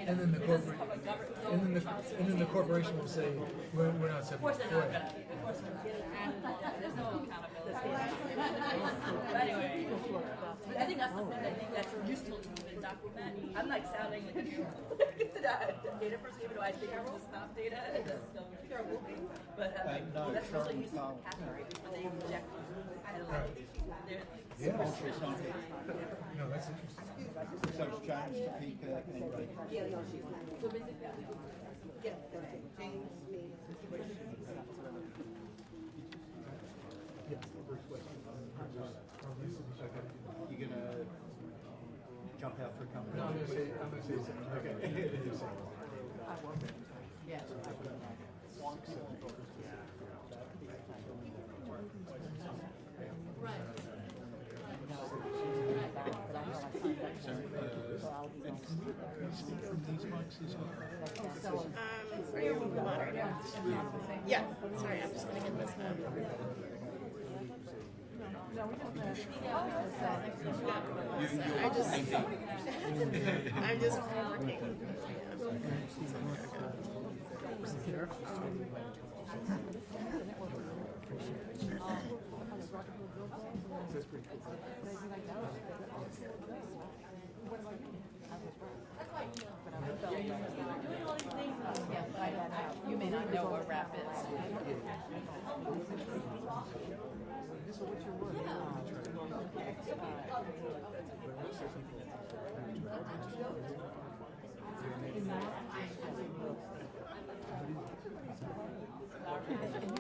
And then the corporation will say, we're not subject to FOIA. Of course we're not. There's no accountability. But anyway, I think that's the thing that's useful to even document. I'm like sounding like a data person, even though I think I will stop data and just don't think I will be. But no, that's really useful to capture when they inject they're Yeah. suspicious. No, that's interesting. So it's James, Topeka, and Ray. So basically, James, me. You're going to jump out for a couple No, of I'm minutes? going to say something. Okay. Yes. Are you the moderator? Yeah. Sorry, I'm just gonna get this up. I'm just working. That's pretty cool. You may not know what rap is. So what's your word?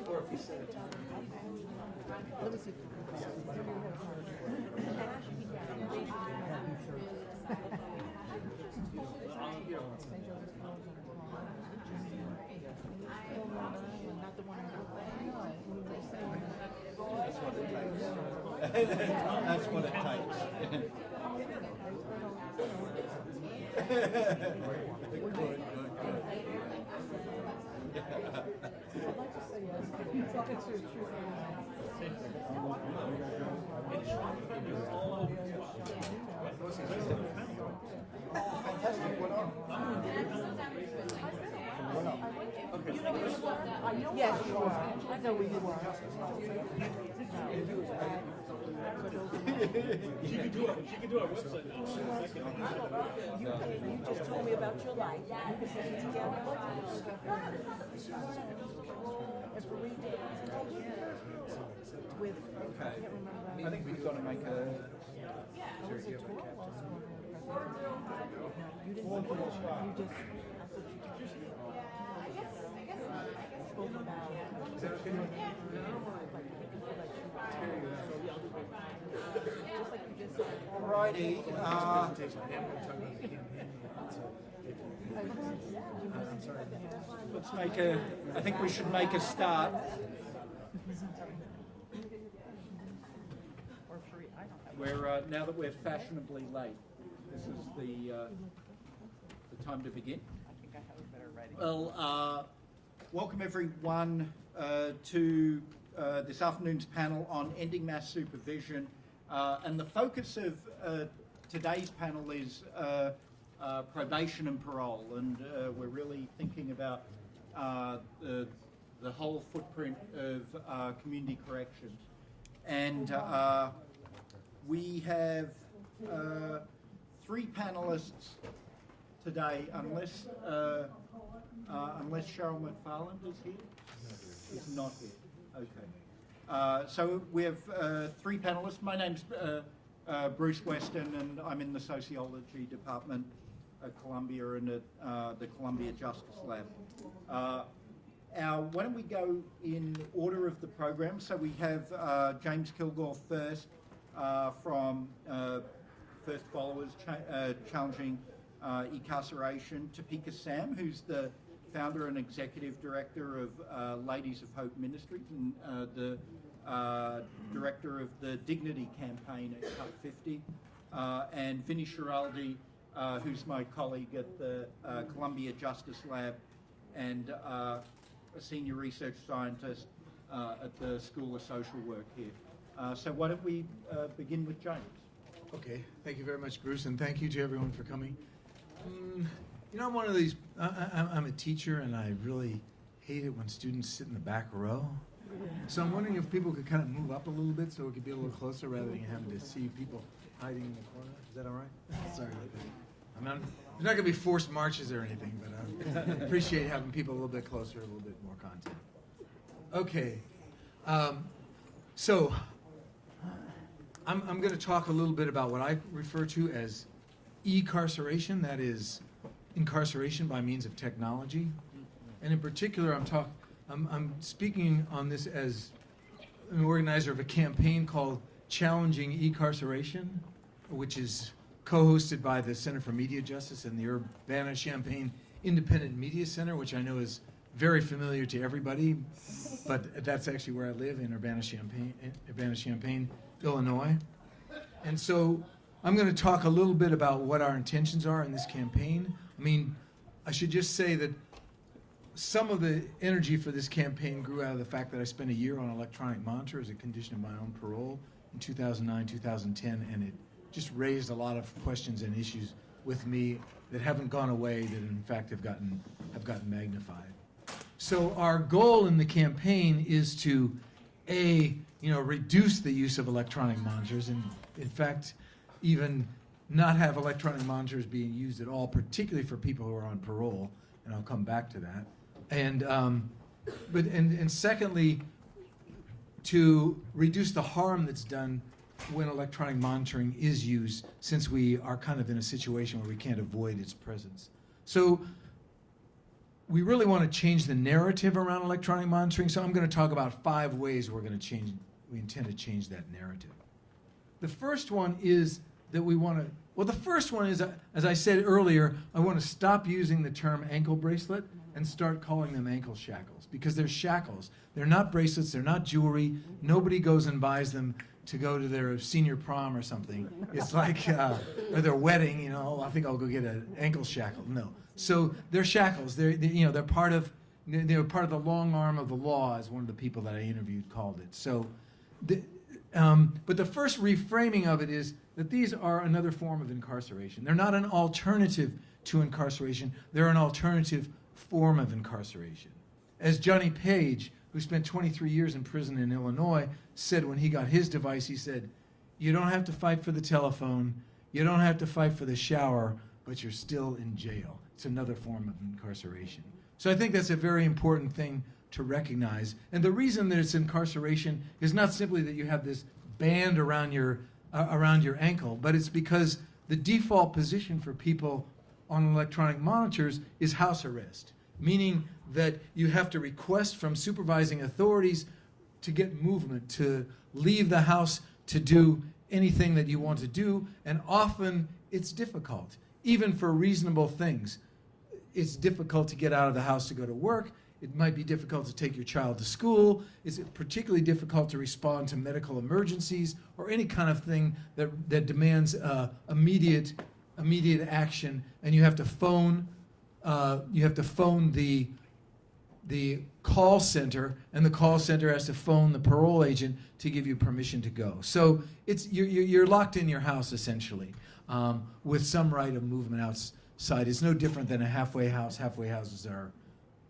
Or if you said it. Let me see. That's what it takes. Good. Fantastic. What on? Yes, you are. I know where you are. She can do our website now. You just told me about your life. You can put it together. And for reading with, Okay. I think we've got to make a... you didn't look at it. You just spoke about just like you just said. Alrighty. Let's make a... I think we should make a start. We're now that we're fashionably late, this is the time to begin. I think I have a better writing. Well, welcome everyone to this afternoon's panel on ending mass supervision, and the focus of today's panel is probation and parole, and we're really thinking about the whole footprint of community corrections. And we have three panelists today, unless Cheryl McFarland is here. Is not here. Okay. So we have three panelists. My name's Bruce Weston, and I'm in the sociology department at Columbia and at the Columbia Justice Lab. Why don't we go in order of the program? So we have James Kilgore first, from First Followers Challenging Incarceration. Topeka Sam, who's the founder and executive director of Ladies of Hope Ministries and the director of the Dignity Campaign at Cut 50. And Vinnie Schiraldi, who's my colleague at the Columbia Justice Lab and a senior research scientist at the School of Social Work here. So why don't we begin with James? Okay, thank you very much, Bruce, and thank you to everyone for coming. You know, I'm one of these, I'm a teacher, and I really hate it when students sit in the back row. So I'm wondering if people could kind of move up a little bit so we could be a little closer rather than having to see people hiding in the corner. Is that all right? Sorry about that. There's not going to be forced marches or anything, but I appreciate having people a little bit closer, a little bit more content. Okay, so I'm going to talk a little bit about what I refer to as e-carceration, that is incarceration by means of technology. And in particular, I'm speaking on this as an organizer of a campaign called Challenging E-Carceration, which is co-hosted by the Center for Media Justice and the Urbana-Champaign Independent Media Center, which I know is very familiar to everybody, but that's actually where I live, in Urbana-Champaign, Illinois. And so I'm going to talk a little bit about what our intentions are in this campaign. I mean, I should just say that some of the energy for this campaign grew out of the fact that I spent a year on electronic monitor as a condition of my own parole in 2009, 2010, and it just raised a lot of questions and issues with me that haven't gone away, that in fact have gotten magnified. So our goal in the campaign is to, reduce the use of electronic monitors, and in fact, even not have electronic monitors being used at all, particularly for people who are on parole, and I'll come back to that. And secondly, to reduce the harm that's done when electronic monitoring is used, since we are kind of in a situation where we can't avoid its presence. So we really want to change the narrative around electronic monitoring, so I'm going to talk about 5 ways we intend to change that narrative. The first one is that the first one is, as I said earlier, I want to stop using the term ankle bracelet and start calling them ankle shackles, because they're shackles. They're not bracelets, they're not jewelry. Nobody goes and buys them to go to their senior prom or something. It's like, or their wedding, I think I'll go get an ankle shackle. No. So they're shackles. They're part of the long arm of the law, as one of the people that I interviewed called it. So, but the first reframing of it is that these are another form of incarceration. They're not an alternative to incarceration. They're an alternative form of incarceration. As Johnny Page, who spent 23 years in prison in Illinois, said when he got his device, he said, "You don't have to fight for the telephone, you don't have to fight for the shower, but you're still in jail." It's another form of incarceration. So I think that's a very important thing to recognize. And the reason that it's incarceration is not simply that you have this band around your ankle, but it's because the default position for people on electronic monitors is house arrest, meaning that you have to request from supervising authorities to get movement, to leave the house, to do anything that you want to do, and often it's difficult, even for reasonable things. It's difficult to get out of the house to go to work. It might be difficult to take your child to school. It's particularly difficult to respond to medical emergencies or any kind of thing that demands immediate action, and you have to phone the call center, and the call center has to phone the parole agent to give you permission to go. So you're locked in your house essentially, with some right of movement outside. It's no different than a halfway house. Halfway houses are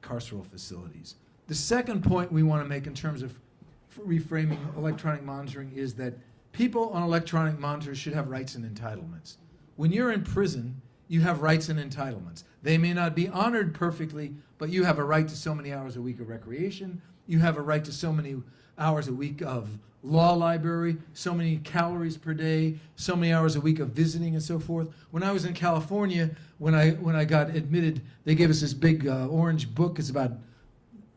carceral facilities. The second point we want to make in terms of reframing electronic monitoring is that people on electronic monitors should have rights and entitlements. When you're in prison, you have rights and entitlements. They may not be honored perfectly, but you have a right to so many hours a week of recreation. You have a right to so many hours a week of law library, so many calories per day, so many hours a week of visiting and so forth. When I was in California, when I got admitted, they gave us this big orange book. It's about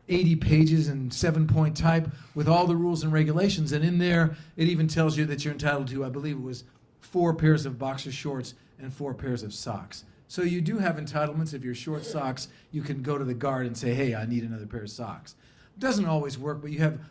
80 pages in 7-point type with all the rules and regulations. And in there, it even tells you that you're entitled to, I believe it was 4 pairs of boxer shorts and 4 pairs of socks. So you do have entitlements. If you're short socks, you can go to the guard and say, "Hey, I need another pair of socks." It doesn't always work, but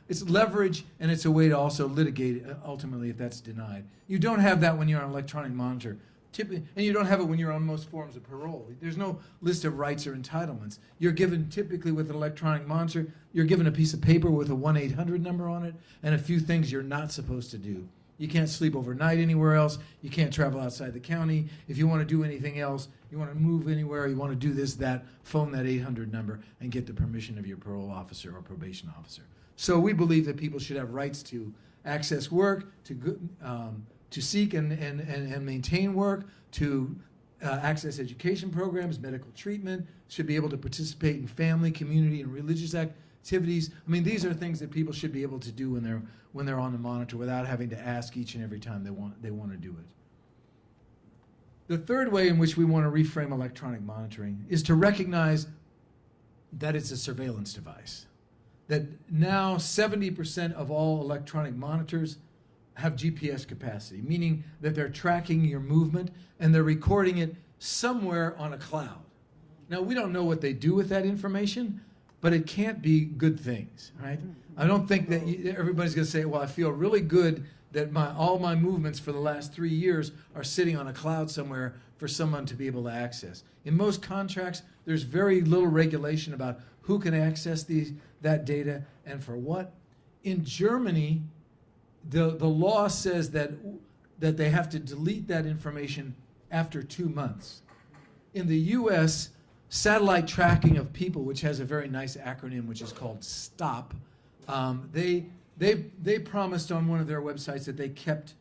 it's leverage, and it's a way to also litigate ultimately if that's denied. You don't have that when you're on electronic monitor. And you don't have it when you're on most forms of parole. There's no list of rights or entitlements. You're given, typically with an electronic monitor, you're given a piece of paper with a 1-800 number on it and a few things you're not supposed to do. You can't sleep overnight anywhere else. You can't travel outside the county. If you want to do anything else, you want to move anywhere, you want to do this, that, phone that 800 number and get the permission of your parole officer or probation officer. So we believe that people should have rights to access work, to seek and maintain work, to access education programs, medical treatment, should be able to participate in family, community, and religious activities. I mean, these are things that people should be able to do when they're on the monitor without having to ask each and every time they want to do it. The third way in which we want to reframe electronic monitoring is to recognize that it's a surveillance device. That now 70% of all electronic monitors have GPS capacity, meaning that they're tracking your movement and they're recording it somewhere on a cloud. Now, we don't know what they do with that information, but it can't be good things, right? I don't think that everybody's going to say, well, I feel really good that all my movements for the last 3 years are sitting on a cloud somewhere for someone to be able to access. In most contracts, there's very little regulation about who can access that data and for what. In Germany, the law says that they have to delete that information after 2 months. In the US, satellite tracking of people, which has a very nice acronym which is called STOP, they promised on one of their websites that they kept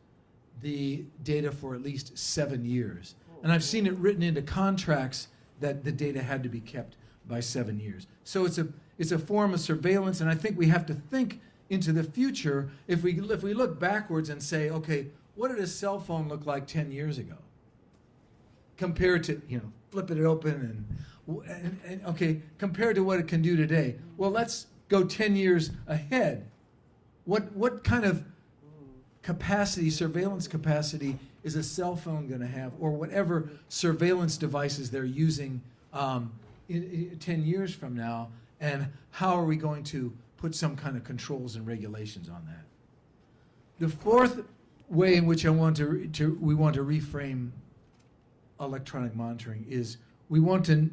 the data for at least 7 years. And I've seen it written into contracts that the data had to be kept by 7 years. So it's a form of surveillance, and I think we have to think into the future if we look backwards and say, okay, what did a cell phone look like 10 years ago? Compared to, flipping it open and okay, compared to what it can do today. Well, let's go 10 years ahead. What kind of capacity, surveillance capacity, is a cell phone going to have, or whatever surveillance devices they're using 10 years from now, and how are we going to put some kind of controls and regulations on that? The fourth way in which we want to reframe electronic monitoring is we want to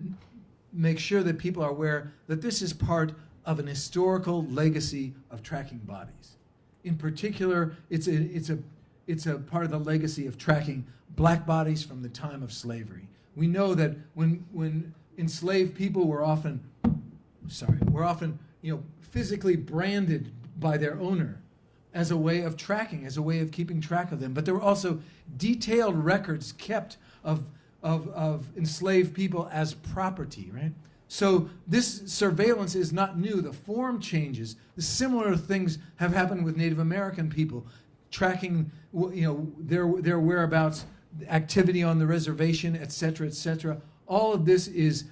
make sure that people are aware that this is part of an historical legacy of tracking bodies. In particular, it's a part of the legacy of tracking black bodies from the time of slavery. We know that when enslaved people were often physically branded by their owner as a way of tracking, as a way of keeping track of them. But there were also detailed records kept of enslaved people as property, right? So this surveillance is not new. The form changes. Similar things have happened with Native American people, tracking their whereabouts, activity on the reservation, et cetera, et cetera. All of this is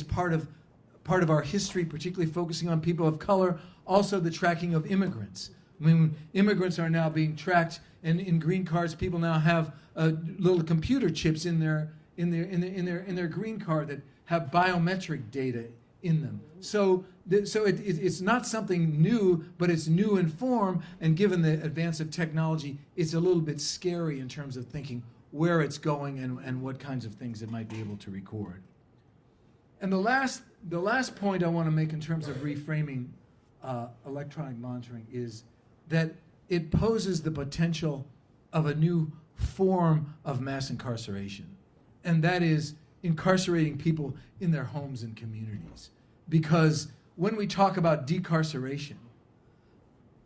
part of our history, particularly focusing on people of color. Also, the tracking of immigrants. I mean, immigrants are now being tracked, and in green cards, people now have little computer chips in their green card that have biometric data in them. So it's not something new, but it's new in form, and given the advance of technology, it's a little bit scary in terms of thinking where it's going and what kinds of things it might be able to record. And the last point I want to make in terms of reframing electronic monitoring is that it poses the potential of a new form of mass incarceration, and that is incarcerating people in their homes and communities. Because when we talk about decarceration,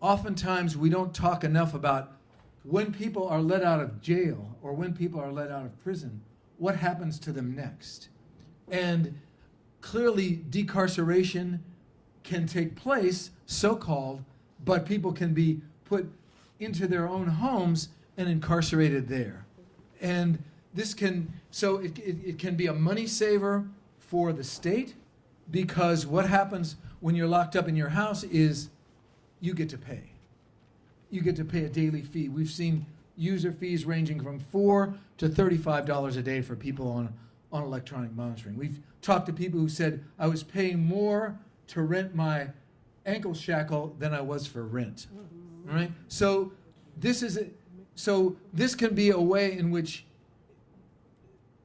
oftentimes we don't talk enough about when people are let out of jail or when people are let out of prison, what happens to them next? And clearly decarceration can take place, so-called, but people can be put into their own homes and incarcerated there. And this can, so it can be a money saver for the state, because what happens when you're locked up in your house is you get to pay. You get to pay a daily fee. We've seen user fees ranging from $4 to $35 a day for people on electronic monitoring. We've talked to people who said, I was paying more to rent my ankle shackle than I was for rent. All right? So this can be a way in which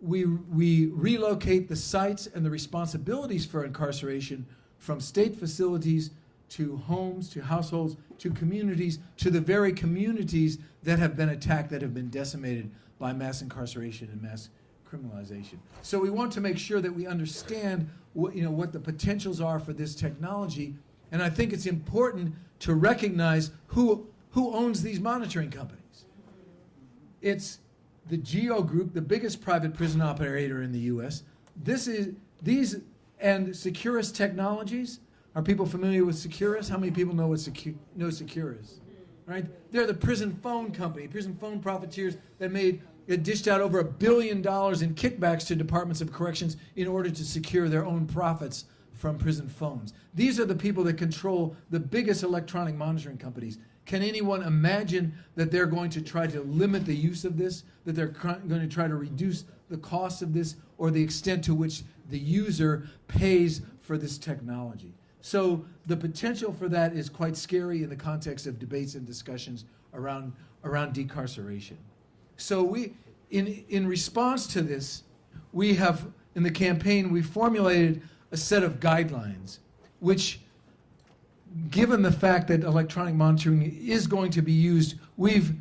we relocate the sites and the responsibilities for incarceration from state facilities to homes, to households, to communities, to the very communities that have been attacked, that have been decimated by mass incarceration and mass criminalization. So we want to make sure that we understand what the potentials are for this technology, and I think it's important to recognize who owns these monitoring companies. It's the GEO Group, the biggest private prison operator in the U.S. These and Securus Technologies. Are people familiar with Securus? How many people know what Securus? Right? They're the prison phone company, prison phone profiteers that dished out over $1 billion in kickbacks to departments of corrections in order to secure their own profits from prison phones. These are the people that control the biggest electronic monitoring companies. Can anyone imagine that they're going to try to limit the use of this, that they're going to try to reduce the cost of this, or the extent to which the user pays for this technology? So the potential for that is quite scary in the context of debates and discussions around decarceration. So in response to this, we have, in the campaign, we formulated a set of guidelines, which, given the fact that electronic monitoring is going to be used, we've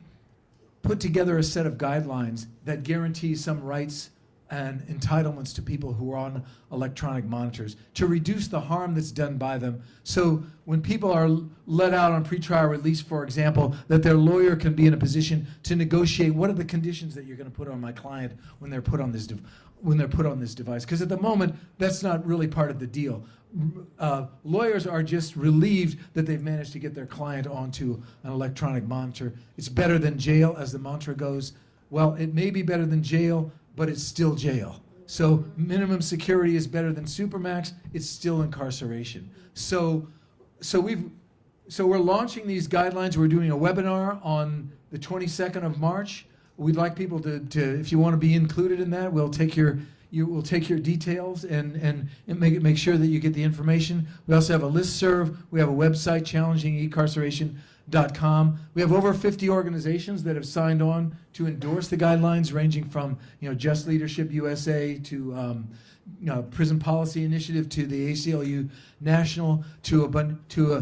put together a set of guidelines that guarantee some rights and entitlements to people who are on electronic monitors to reduce the harm that's done by them. So when people are let out on pretrial release, for example, that their lawyer can be in a position to negotiate what are the conditions that you're going to put on my client when they're put on this device. Because at the moment, that's not really part of the deal. Lawyers are just relieved that they've managed to get their client onto an electronic monitor. It's better than jail, as the mantra goes. Well, it may be better than jail, but it's still jail. So minimum security is better than supermax. It's still incarceration. So we're launching these guidelines. We're doing a webinar on the 22nd of March. We'd like people to if you want to be included in that, we'll take your details and make sure that you get the information. We also have a listserv. We have a website, challengingincarceration.com. We have over 50 organizations that have signed on to endorse the guidelines, ranging from Just Leadership USA to Prison Policy Initiative to the ACLU National to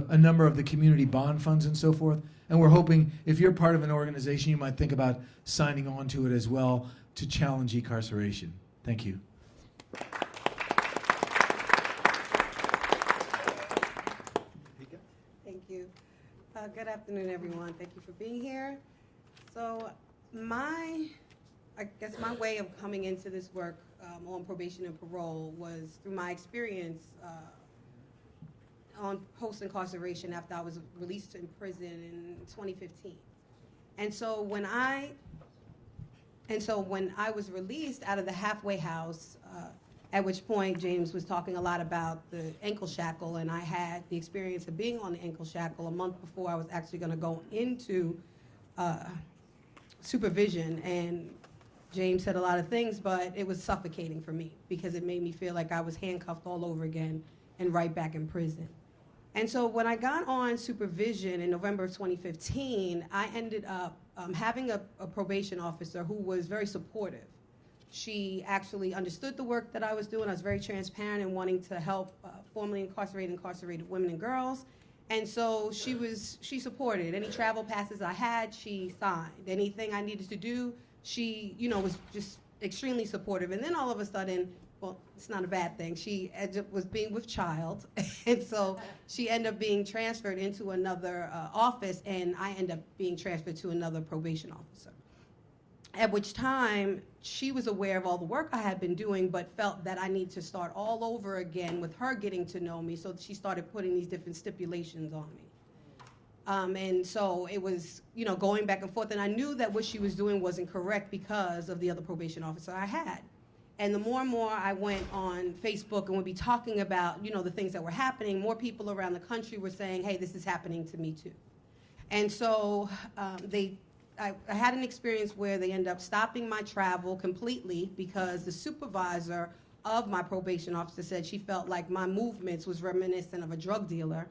a number of the community bond funds and so forth. And we're hoping if you're part of an organization, you might think about signing on to it as well to challenge incarceration. Thank you. Thank you. Good afternoon, everyone. Thank you for being here. So I guess my way of coming into this work on probation and parole was through my experience on post-incarceration after I was released in prison in 2015. And so when I was released out of the halfway house, at which point James was talking a lot about the ankle shackle, and I had the experience of being on the ankle shackle a month before I was actually going to go into supervision. And James said a lot of things, but it was suffocating for me because it made me feel like I was handcuffed all over again and right back in prison. And so when I got on supervision in November of 2015, I ended up having a probation officer who was very supportive. She actually understood the work that I was doing. I was very transparent in wanting to help formerly incarcerated women and girls. And so she supported. Any travel passes I had, she signed. Anything I needed to do, she was just extremely supportive. And then all of a sudden, well, it's not a bad thing, she was being with child. And so she ended up being transferred into another office, and I ended up being transferred to another probation officer. At which time, she was aware of all the work I had been doing, but felt that I need to start all over again with her getting to know me, so she started putting these different stipulations on me. And so it was, going back and forth, and I knew that what she was doing wasn't correct because of the other probation officer I had. And the more and more I went on Facebook and would be talking about, the things that were happening, more people around the country were saying, hey, this is happening to me too. And so I had an experience where they ended up stopping my travel completely because the supervisor of my probation officer said she felt like my movements was reminiscent of a drug dealer,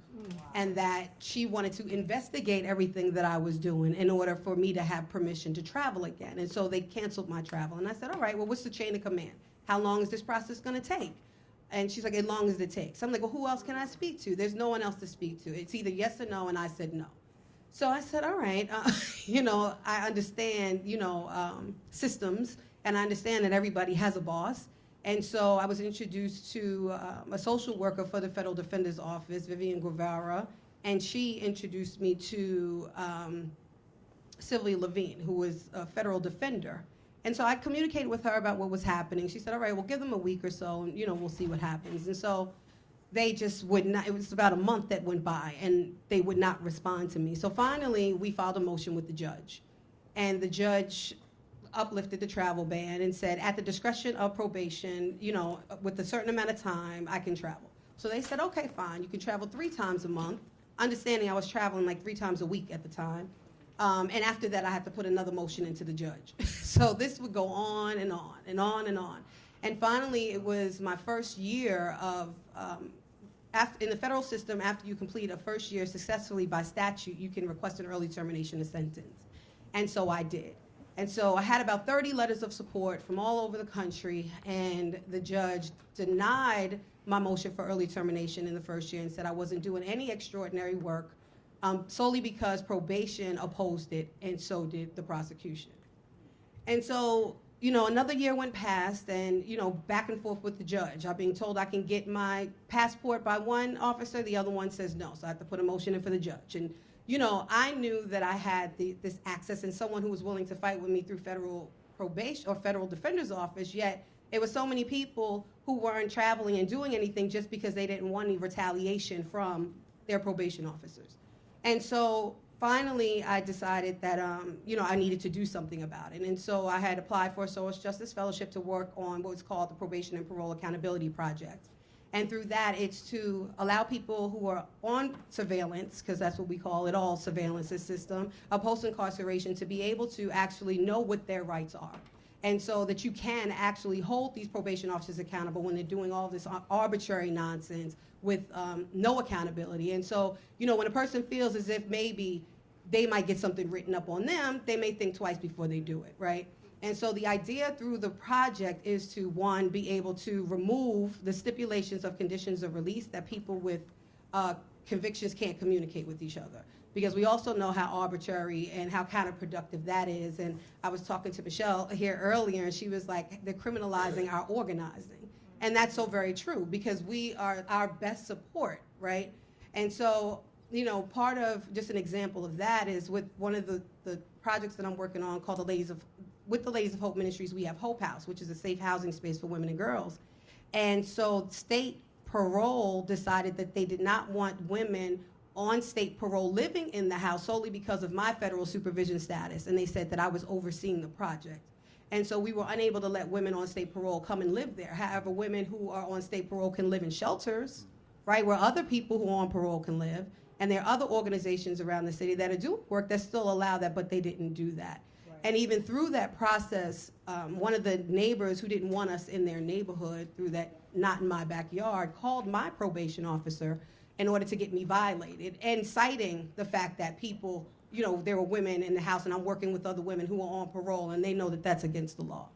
and that she wanted to investigate everything that I was doing in order for me to have permission to travel again. And so they canceled my travel. And I said, all right, well, what's the chain of command? How long is this process going to take? And she's like, as long as it takes. I'm like, well, who else can I speak to? There's no one else to speak to. It's either yes or no, and I said no. So I said, all right, I understand, systems, and I understand that everybody has a boss. And so I was introduced to a social worker for the Federal Defender's Office, Vivian Guevara, and she introduced me to Sylvia Levine, who was a federal defender. And so I communicated with her about what was happening. She said, all right, we'll give them a week or so, and, we'll see what happens. And so they just would not, it was about a month that went by, and they would not respond to me. So finally, we filed a motion with the judge. And the judge uplifted the travel ban and said, at the discretion of probation, with a certain amount of time, I can travel. So they said, okay, fine, you can travel 3 times a month, understanding I was traveling like 3 times a week at the time. And after that, I had to put another motion into the judge. So this would go on and on and on and on. And finally, it was my first year of, in the federal system, after you complete a first year successfully by statute, you can request an early termination of sentence. And so I did. And so I had about 30 letters of support from all over the country, and the judge denied my motion for early termination in the first year and said I wasn't doing any extraordinary work, solely because probation opposed it, and so did the prosecution. And so, another year went past, and, back and forth with the judge. I'm being told I can get my passport by one officer, the other one says no, so I have to put a motion in for the judge. And, I knew that I had this access and someone who was willing to fight with me through federal probation or federal defender's office, yet it was so many people who weren't traveling and doing anything just because they didn't want any retaliation from their probation officers. And so finally, I decided that, I needed to do something about it. And so I had applied for a social justice fellowship to work on what was called the Probation and Parole Accountability Project. And through that, it's to allow people who are on surveillance, because that's what we call it, all surveillance system, of post-incarceration, to be able to actually know what their rights are. And so that you can actually hold these probation officers accountable when they're doing all this arbitrary nonsense with no accountability. And so, when a person feels as if maybe they might get something written up on them, they may think twice before they do it, right? And so the idea through the project is to, one, be able to remove the stipulations of conditions of release that people with convictions can't communicate with each other. Because we also know how arbitrary and how counterproductive that is. And I was talking to Michelle here earlier, and she was like, they're criminalizing our organizing. And that's so very true, because we are our best support, right? And so, part of just an example of that is with one of the projects that I'm working on called with the Ladies of Hope Ministries, we have Hope House, which is a safe housing space for women and girls. And so state parole decided that they did not want women on state parole living in the house solely because of my federal supervision status. And they said that I was overseeing the project. And so we were unable to let women on state parole come and live there. However, women who are on state parole can live in shelters, right, where other people who are on parole can live. And there are other organizations around the city that are doing work that still allow that, but they didn't do that. And even through that process, one of the neighbors who didn't want us in their neighborhood, through that not in my backyard, called my probation officer in order to get me violated, and citing the fact that people, there were women in the house, and I'm working with other women who are on parole, and they know that that's against the law.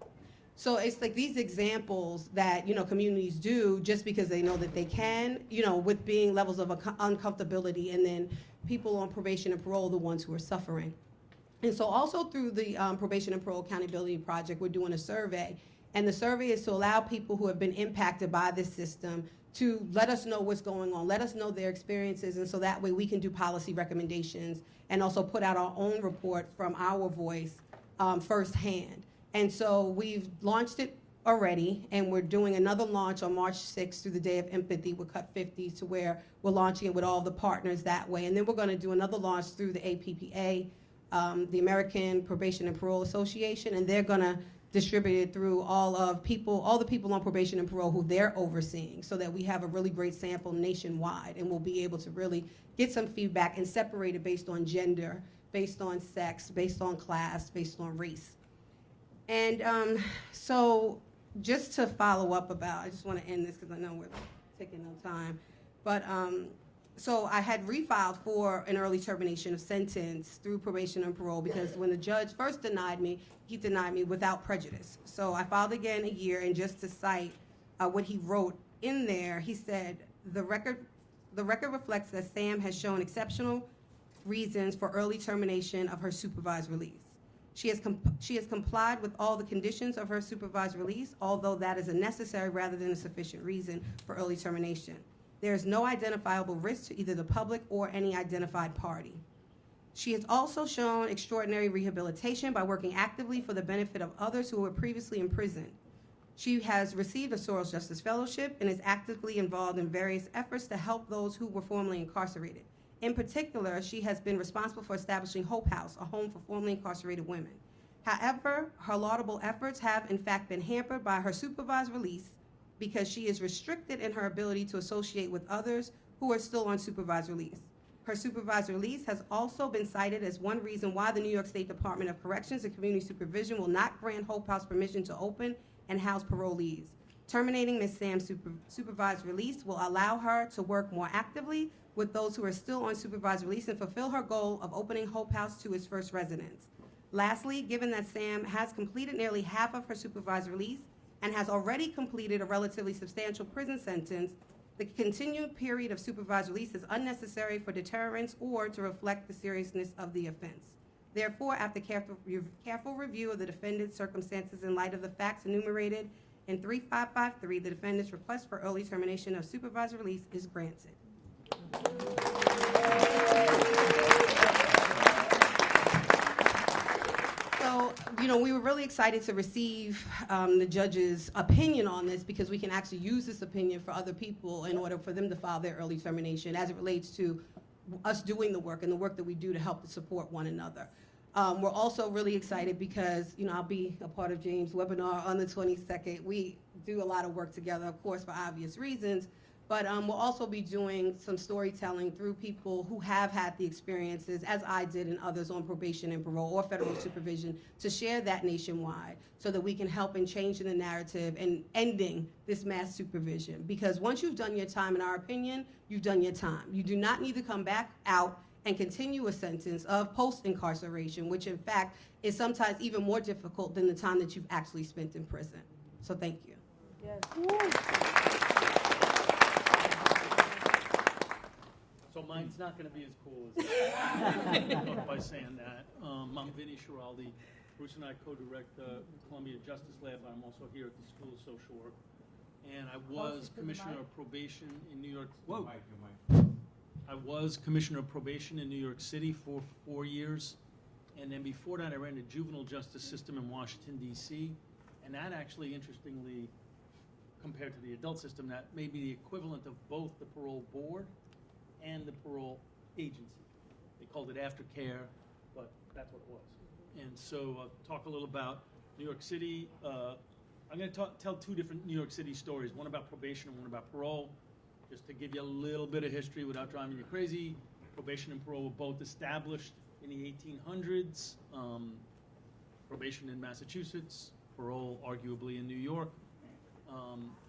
So it's like these examples that, communities do just because they know that they can, with being levels of uncomfortability, and then people on probation and parole, the ones who are suffering. And so also through the Probation and Parole Accountability Project, we're doing a survey. And the survey is to allow people who have been impacted by this system to let us know what's going on, let us know their experiences, and so that way we can do policy recommendations and also put out our own report from our voice firsthand. And so we've launched it already, and we're doing another launch on March 6th through the Day of Empathy with Cut 50, to where we're launching it with all the partners that way. And then we're going to do another launch through the APPA, the American Probation and Parole Association, and they're going to distribute it through all the people on probation and parole who they're overseeing, so that we have a really great sample nationwide, and we'll be able to really get some feedback and separate it based on gender, based on sex, based on class, based on race. And so just to follow up I just want to end this because I know we're taking no time, but so I had refiled for an early termination of sentence through probation and parole, because when the judge first denied me, he denied me without prejudice. So I filed again a year, and just to cite what he wrote in there, he said, the record reflects that Sam has shown exceptional reasons for early termination of her supervised release. She has complied with all the conditions of her supervised release, although that is a necessary rather than a sufficient reason for early termination. There is no identifiable risk to either the public or any identified party. She has also shown extraordinary rehabilitation by working actively for the benefit of others who were previously imprisoned. She has received a Soros Justice Fellowship and is actively involved in various efforts to help those who were formerly incarcerated. In particular, she has been responsible for establishing Hope House, a home for formerly incarcerated women. However, her laudable efforts have in fact been hampered by her supervised release because she is restricted in her ability to associate with others who are still on supervised release. Her supervised release has also been cited as one reason why the New York State Department of Corrections and Community Supervision will not grant Hope House permission to open and house parolees. Terminating Ms. Sam's supervised release will allow her to work more actively with those who are still on supervised release and fulfill her goal of opening Hope House to its first residents. Lastly, given that Sam has completed nearly half of her supervised release and has already completed a relatively substantial prison sentence, the continued period of supervised release is unnecessary for deterrence or to reflect the seriousness of the offense. Therefore, after careful review of the defendant's circumstances in light of the facts enumerated in 3553, the defendant's request for early termination of supervised release is granted. So, we were really excited to receive the judge's opinion on this because we can actually use this opinion for other people in order for them to file their early termination as it relates to us doing the work and the work that we do to help to support one another. We're also really excited because, I'll be a part of James' webinar on the 22nd. We do a lot of work together, of course, for obvious reasons, but we'll also be doing some storytelling through people who have had the experiences, as I did and others on probation and parole or federal supervision, to share that nationwide so that we can help in changing the narrative and ending this mass supervision. Because once you've done your time, in our opinion, you've done your time. You do not need to come back out and continue a sentence of post-incarceration, which in fact is sometimes even more difficult than the time that you've actually spent in prison. So thank you. Yes. So mine's not going to be as cool as that. By saying that. I'm Vinny Schiraldi. Bruce and I co-direct the Columbia Justice Lab. I'm also here at the School of Social Work. And I was Commissioner of Probation in New York. Whoa. I was Commissioner of Probation in New York City for 4 years. And then before that, I ran the juvenile justice system in Washington, D.C. And that actually, interestingly, compared to the adult system, that may be the equivalent of both the parole board and the parole agency. They called it aftercare, but that's what it was. And so I'll talk a little about New York City. I'm going to tell two different New York City stories, one about probation and one about parole, just to give you a little bit of history without driving you crazy. Probation and parole were both established in the 1800s. Probation in Massachusetts, parole arguably in New York.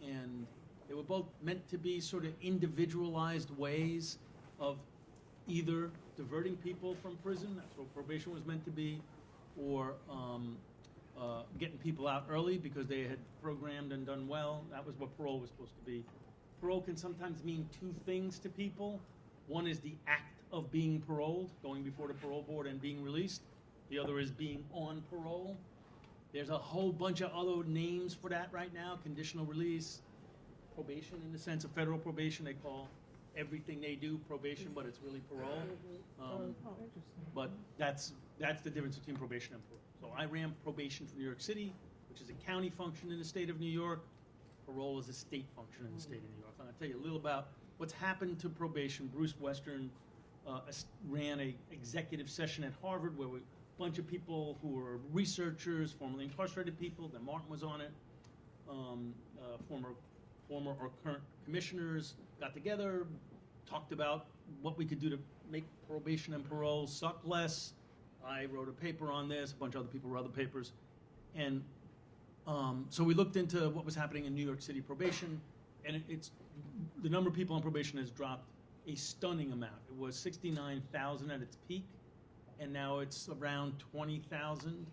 And they were both meant to be sort of individualized ways of either diverting people from prison, that's what probation was meant to be, or getting people out early because they had programmed and done well. That was what parole was supposed to be. Parole can sometimes mean two things to people. One is the act of being paroled, going before the parole board and being released. The other is being on parole. There's a whole bunch of other names for that right now, conditional release, probation in the sense of federal probation. They call everything they do probation, but it's really parole. But that's the difference between probation and parole. So I ran probation for New York City, which is a county function in the state of New York. Parole is a state function in the state of New York. I'll tell you a little about what's happened to probation. Bruce Western ran an executive session at Harvard where a bunch of people who were researchers, formerly incarcerated people, then Martin was on it, former or current commissioners got together, talked about what we could do to make probation and parole suck less. I wrote a paper on this, a bunch of other people wrote other papers. And so we looked into what was happening in New York City probation, and it's the number of people on probation has dropped a stunning amount. It was 69,000 at its peak, and now it's around 20,000.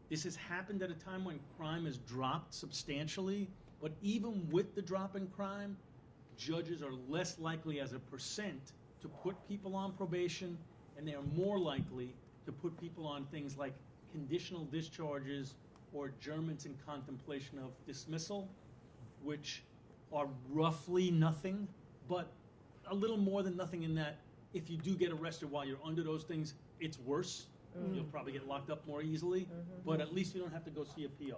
This has happened at a time when crime has dropped substantially, But even with the drop in crime, judges are less likely as a percent to put people on probation, and they are more likely to put people on things like conditional discharges or adjournments in contemplation of dismissal, which are roughly nothing, but a little more than nothing in that if you do get arrested while you're under those things, it's worse. You'll probably get locked up more easily, but at least you don't have to go see a PO.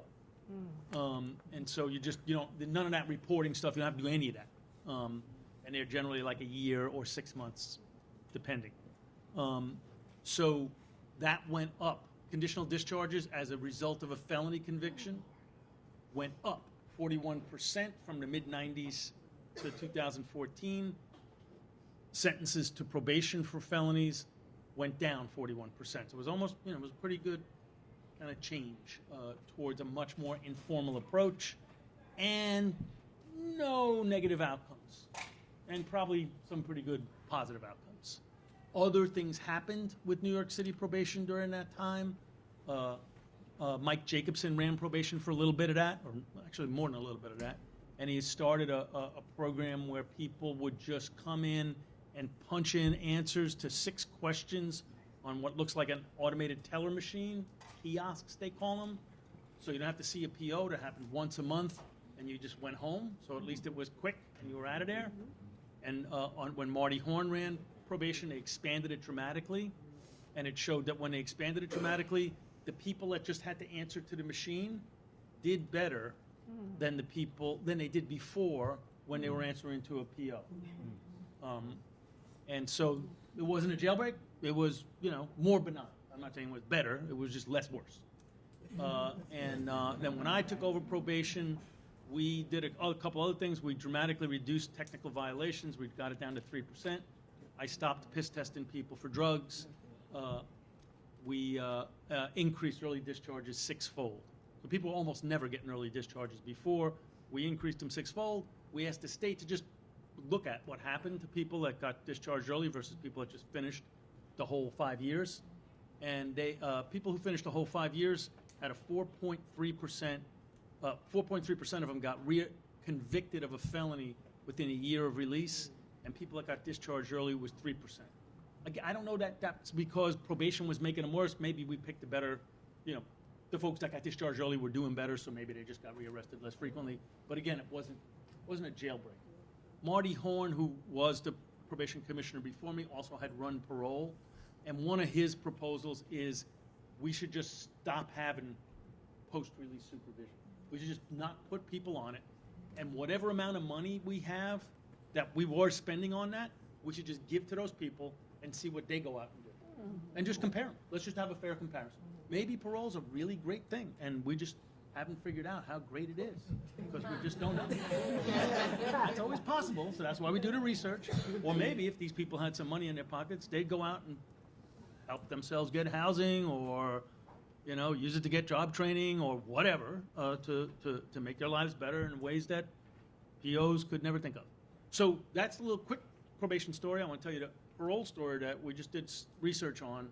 And so you don't, none of that reporting stuff, you don't have to do any of that. And they're generally like a year or 6 months, depending. So that went up. Conditional discharges as a result of a felony conviction went up 41% from the mid-90s to 2014. Sentences to probation for felonies went down 41%. So it was almost, it was a pretty good kind of change towards a much more informal approach and no negative outcomes, and probably some pretty good positive outcomes. Other things happened with New York City probation during that time. Mike Jacobson ran probation for a little bit of that, or actually more than a little bit of that. And he started a program where people would just come in and punch in answers to 6 questions on what looks like an automated teller machine, kiosks they call them. So you don't have to see a PO. That happened once a month, and you just went home. So at least it was quick, and you were out of there. And when Marty Horn ran probation, they expanded it dramatically. And it showed that when they expanded it dramatically, the people that just had to answer to the machine did better than they did before when they were answering to a PO. And so it wasn't a jailbreak. It was, more benign. I'm not saying it was better. It was just less worse. And then when I took over probation, we did a couple other things. We dramatically reduced technical violations. We got it down to 3%. I stopped piss testing people for drugs. We increased early discharges 6-fold. So people were almost never getting early discharges before. We increased them 6-fold. We asked the state to just look at what happened to people that got discharged early versus people that just finished the whole 5 years. And people who finished the whole 5 years had a 4.3%, 4.3% of them got convicted of a felony within a year of release, and people that got discharged early was 3%. Again, I don't know that that's because probation was making them worse. Maybe we picked a better, the folks that got discharged early were doing better, so maybe they just got rearrested less frequently. But again, it wasn't a jailbreak. Marty Horn, who was the probation commissioner before me, also had run parole, and one of his proposals is we should just stop having post-release supervision. We should just not put people on it, and whatever amount of money we have that we were spending on that, we should just give to those people and see what they go out and do. And just compare them. Let's just have a fair comparison. Maybe parole's a really great thing, and we just haven't figured out how great it is, because we just don't know. It's always possible, so that's why we do the research. Or maybe if these people had some money in their pockets, they'd go out and help themselves get housing, or use it to get job training or whatever, to make their lives better in ways that POs could never think of. So that's a little quick probation story. I want to tell you the parole story that we just did research on,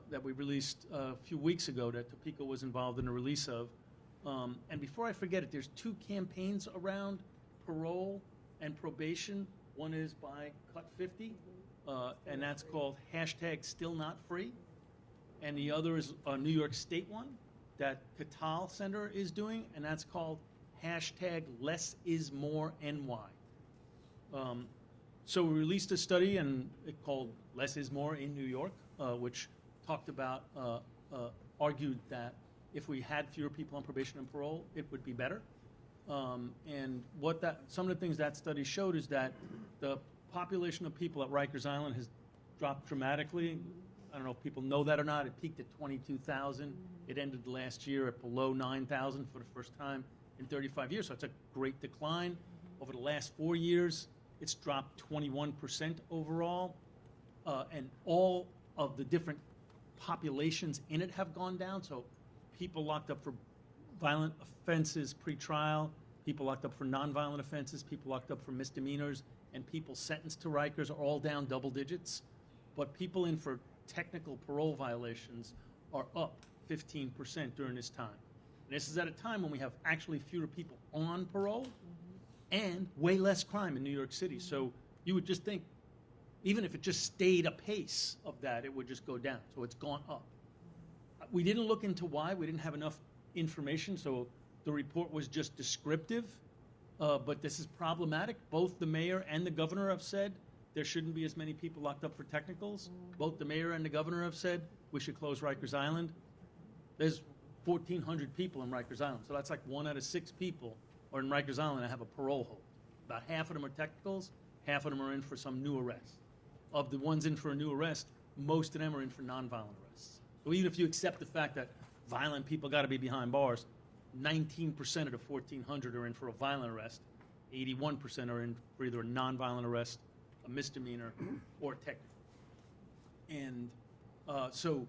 that we released a few weeks ago that Topeka was involved in the release of. And before I forget it, there's 2 campaigns around parole and probation. One is by Cut 50, and that's called #StillNotFree. And the other is a New York State one that Catal Center is doing, and that's called #LessIsMoreNY. So we released a study and it called Less is More in New York, which talked about, argued that if we had fewer people on probation and parole, it would be better. And some of the things that study showed is that the population of people at Rikers Island has dropped dramatically. I don't know if people know that or not. It peaked at 22,000. It ended last year at below 9,000 for the first time in 35 years. So it's a great decline. Over the last 4 years, it's dropped 21% overall. And all of the different populations in it have gone down. So people locked up for violent offenses pre-trial, people locked up for nonviolent offenses, people locked up for misdemeanors, and people sentenced to Rikers are all down double digits. But people in for technical parole violations are up 15% during this time. And And this is at a time when we have actually fewer people on parole and way less crime in New York City. So you would just think, even if it just stayed a pace of that, it would just go down. So it's gone up. We didn't look into why. We didn't have enough information, so the report was just descriptive. But this is problematic. Both the mayor and the governor have said there shouldn't be as many people locked up for technicals. Both the mayor and the governor have said we should close Rikers Island. There's 1,400 people in Rikers Island, so that's like 1 out of 6 people are in Rikers Island that have a parole hold. About half of them are technicals, half of them are in for some new arrest. Of the ones in for a new arrest, most of them are in for nonviolent arrests. So even if you accept the fact that violent people got to be behind bars, 19% of the 1,400 are in for a violent arrest, 81% are in for either a nonviolent arrest, a misdemeanor, or technical. And so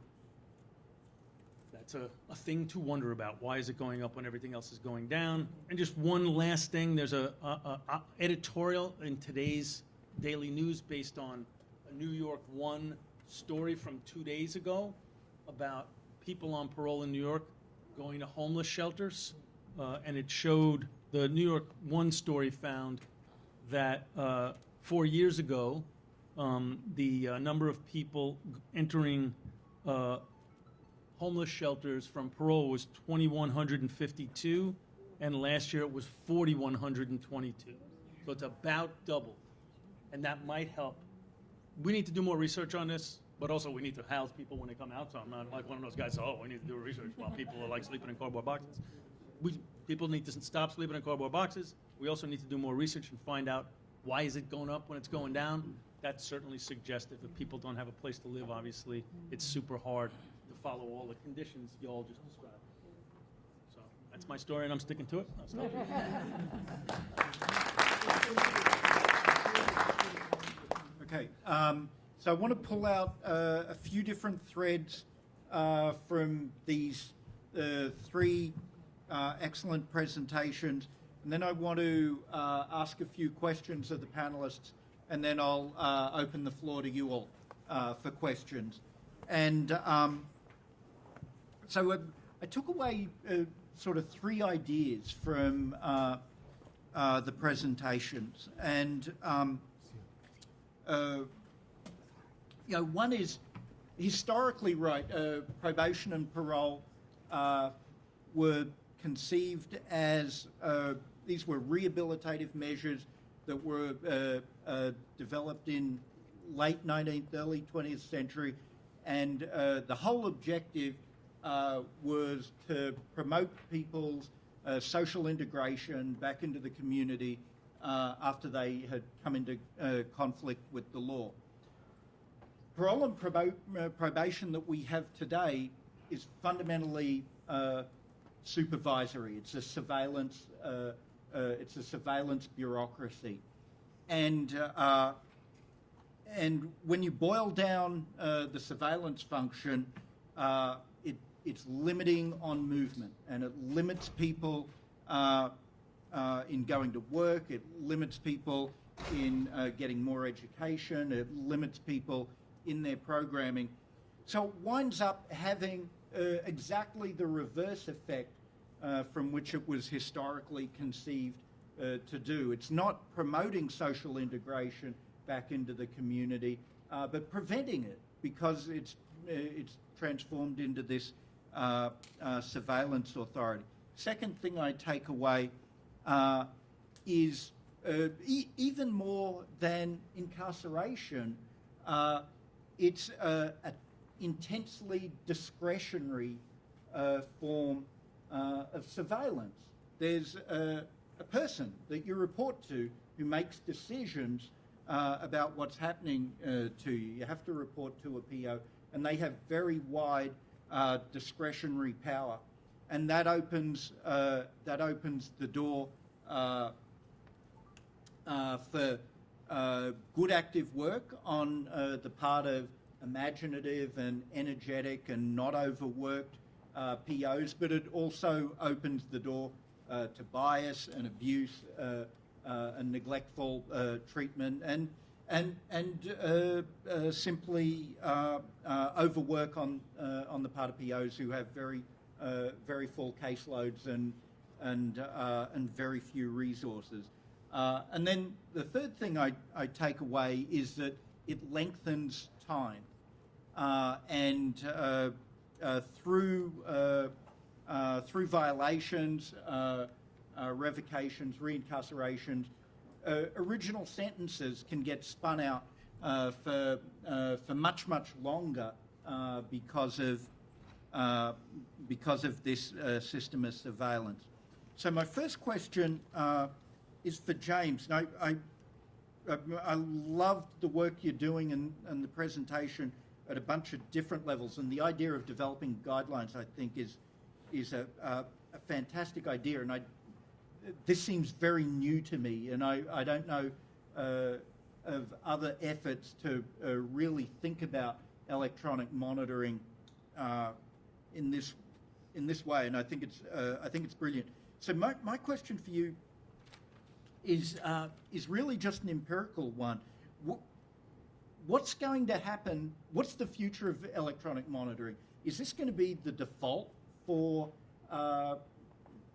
that's a thing to wonder about. Why is it going up when everything else is going down? And just one last thing, there's a editorial in today's Daily News based on a New York One story from 2 days ago about people on parole in New York going to homeless shelters. And it showed, the New York One story found that 4 years ago, the number of people entering homeless shelters from parole was 2,152, and last year it was 4,122. So it's about double, and that might help. We need to do more research on this, but also we need to house people when they come out, so I'm not like one of those guys, oh, we need to do research while people are like sleeping in cardboard boxes. People need to stop sleeping in cardboard boxes. We also need to do more research and find out why is it going up when it's going down. That's certainly suggestive. If people don't have a place to live, obviously, it's super hard to follow all the conditions you all just described. So that's my story, and I'm sticking to it. I'll stop. Okay, so I want to pull out a few different threads from these 3 excellent presentations, and then I want to ask a few questions of the panelists, and then I'll open the floor to you all for questions. And so I took away sort of 3 ideas from the presentations, and one is historically, right, probation and parole were conceived as these were rehabilitative measures that were developed in late 19th, early 20th century, and the whole objective was to promote people's social integration back into the community after they had come into conflict with the law. Parole and probation that we have today is fundamentally supervisory. It's a surveillance. It's a surveillance bureaucracy, and when you boil down the surveillance function, it's limiting on movement, and it limits people in going to work. It limits people in getting more education. It limits people in their programming. So it winds up having exactly the reverse effect from which it was historically conceived to do. It's not promoting social integration back into the community, but preventing it, because it's transformed into this surveillance authority. Second thing I take away is even more than incarceration, it's an intensely discretionary form of surveillance. There's a person that you report to who makes decisions about what's happening to you. You have to report to a PO, and they have very wide discretionary power, and that opens the door for good active work on the part of imaginative and energetic and not overworked POs, but it also opens the door to bias and abuse and neglectful treatment and simply overwork on the part of POs who have very very full caseloads and very few resources. And then the third thing I take away is that it lengthens time, and through violations, revocations, reincarcerations, original sentences can get spun out for much longer because of this system of surveillance. So my first question is for James. And I loved the work you're doing and the presentation at a bunch of different levels, and the idea of developing guidelines, I think, is a fantastic idea. And this seems very new to me, and I don't know of other efforts to really think about electronic monitoring in this way, and I think it's brilliant. So my question for you is really just an empirical one. What's going to happen? What's the future of electronic monitoring? Is this going to be the default for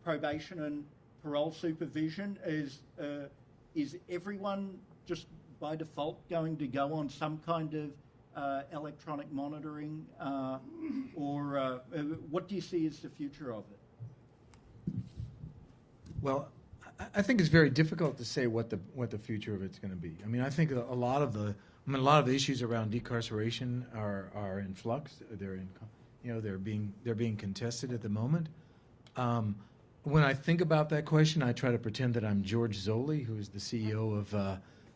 probation and parole supervision? Is everyone just by default going to go on some kind of electronic monitoring, or what do you see as the future of it? Well, I think it's very difficult to say what the future of it's going to be. I mean, I think a lot of the issues around decarceration are in flux. They're being contested at the moment. When I think about that question, I try to pretend that I'm George Zoli, who is the CEO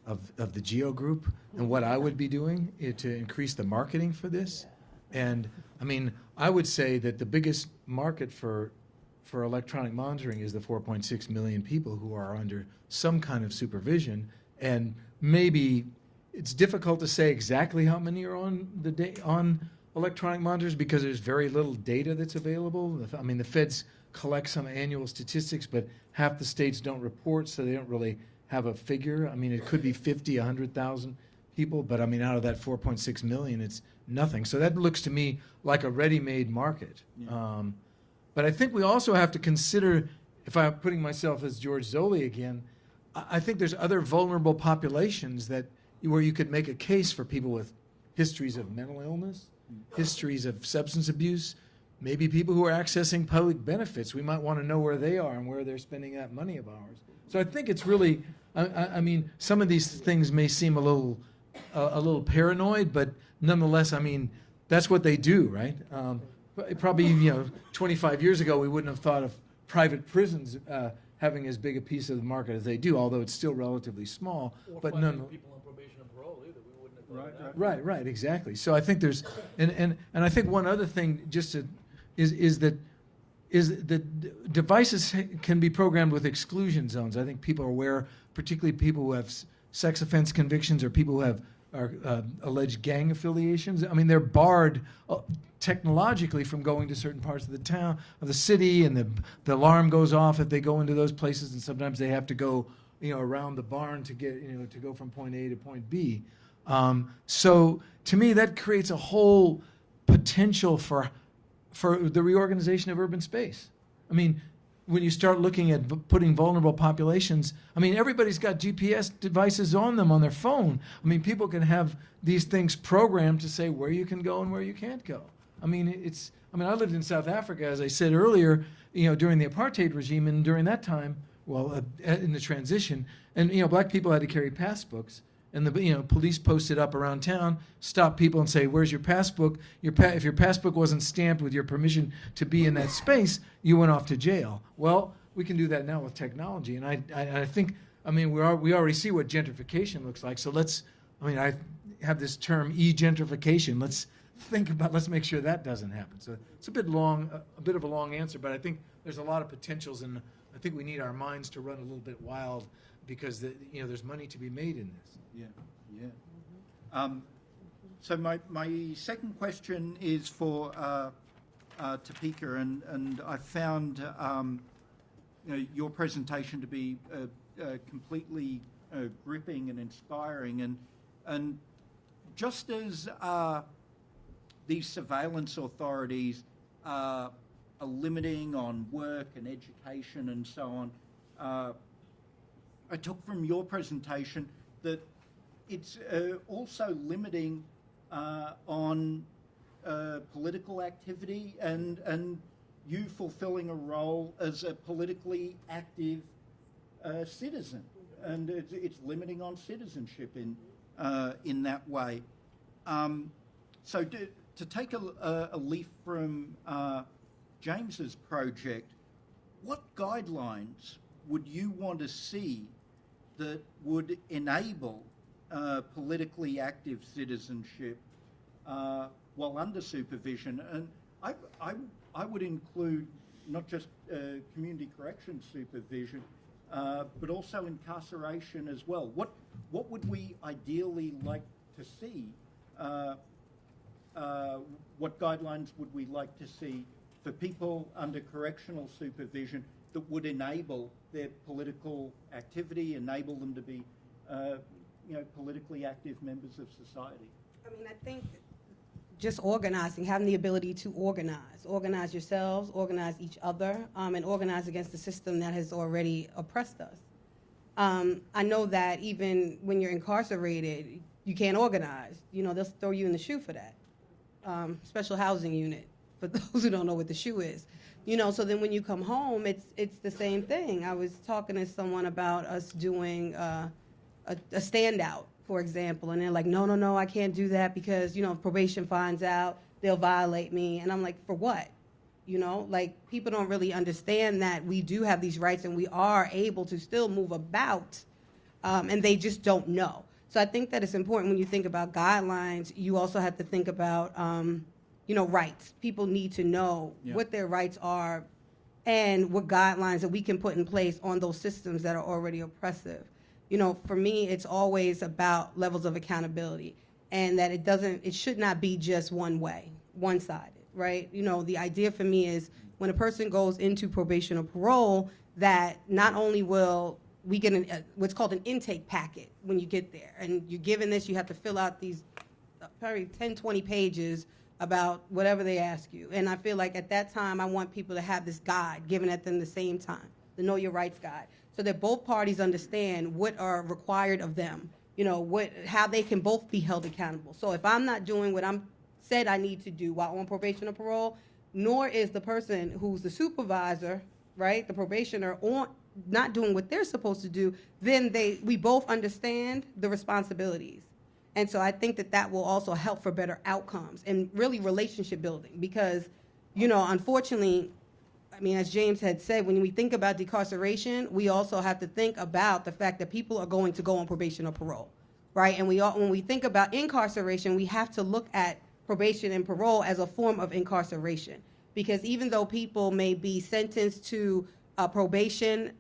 of the Geo Group, and what I would be doing to increase the marketing for this. And I mean, I would say that the biggest market for electronic monitoring is the 4.6 million people who are under some kind of supervision, and maybe it's difficult to say exactly how many are on electronic monitors because there's very little data that's available. I mean, the feds collect some annual statistics, but half the states don't report, so they don't really have a figure. I mean, it could be 50, 100,000 people, but I mean, out of that 4.6 million, it's nothing. So that looks to me like a ready-made market. Yeah. But I think we also have to consider, if I'm putting myself as George Zoli again, I think there's other vulnerable populations where you could make a case for people with histories of mental illness, histories of substance abuse, maybe people who are accessing public benefits. We might want to know where they are and where they're spending that money of ours. So I think it's really, I mean, some of these things may seem a little paranoid, but nonetheless, I mean, that's what they do, right? Probably, 25 years ago, we wouldn't have thought of private prisons having as big a piece of the market as they do, although it's still relatively small. Or but none people on probation and parole either. We wouldn't have thought of that. Right, exactly. So I think there's, and I think one other thing is that devices can be programmed with exclusion zones. I think people are aware, particularly people who have sex offense convictions or people who are alleged gang affiliations. I mean, they're barred technologically from going to certain parts of the town, of the city, and the alarm goes off if they go into those places, and sometimes they have to go, around the barn to get, to go from point A to point B. So to me, that creates a whole potential for the reorganization of urban space. I mean, when you start looking at putting vulnerable populations, I mean, everybody's got GPS devices on them on their phone. I mean, people can have these things programmed to say where you can go and where you can't go. I mean, I lived in South Africa, as I said earlier, during the apartheid regime, and during that time, in the transition, and, black people had to carry passbooks. And the police posted up around town, stop people and say, "Where's your passbook? If your passbook wasn't stamped with your permission to be in that space, you went off to jail." Well, we can do that now with technology, and I think, we already see what gentrification looks like. So I have this term e-gentrification. Let's make sure that doesn't happen. So it's a bit of a long answer, but I think there's a lot of potentials, and I think we need our minds to run a little bit wild because there's money to be made in this. Yeah. So my second question is for Topeka, and I found your presentation to be completely gripping and inspiring, and just as these surveillance authorities are limiting on work and education and so on. I took from your presentation that it's also limiting on political activity and you fulfilling a role as a politically active citizen, and it's limiting on citizenship in that way. So to take a leaf from James's project, what guidelines would you want to see that would enable politically active citizenship while under supervision? And I would include not just community corrections supervision, but also incarceration as well. What would we ideally like to see? What guidelines would we like to see for people under correctional supervision that would enable their political activity, enable them to be, politically active members of society? I mean, I think just organizing, having the ability to organize yourselves, organize each other, and organize against the system that has already oppressed us. I know that even when you're incarcerated, you can't organize. They'll throw you in the shoe for that. Special housing unit, for those who don't know what the shoe is. So then when you come home, it's the same thing. I was talking to someone about us doing a standout, for example, and they're like, no, I can't do that because, if probation finds out, they'll violate me. And I'm like, for what? People don't really understand that we do have these rights and we are able to still move about, and they just don't know. So I think that it's important when you think about guidelines, you also have to think about, rights. People need to know what their rights are and what guidelines that we can put in place on those systems that are already oppressive. For me, it's always about levels of accountability, and that it should not be just one way, one-sided, right? The idea for me is when a person goes into probation or parole, that not only will we get what's called an intake packet when you get there, and you're given this, you have to fill out these probably 10, 20 pages about whatever they ask you. And I feel like at that time, I want people to have this guide given at them the same time, the Know Your Rights guide, so that both parties understand what are required of them, how they can both be held accountable. So if I'm not doing what I'm said I need to do while on probation or parole, nor is the person who's the supervisor, right, the probationer, not doing what they're supposed to do, then we both understand the responsibilities. And so I think that will also help for better outcomes and really relationship building because, unfortunately, I mean, as James had said, when we think about decarceration, we also have to think about the fact that people are going to go on probation or parole, right? And when we think about incarceration, we have to look at probation and parole as a form of incarceration because even though people may be sentenced to probation,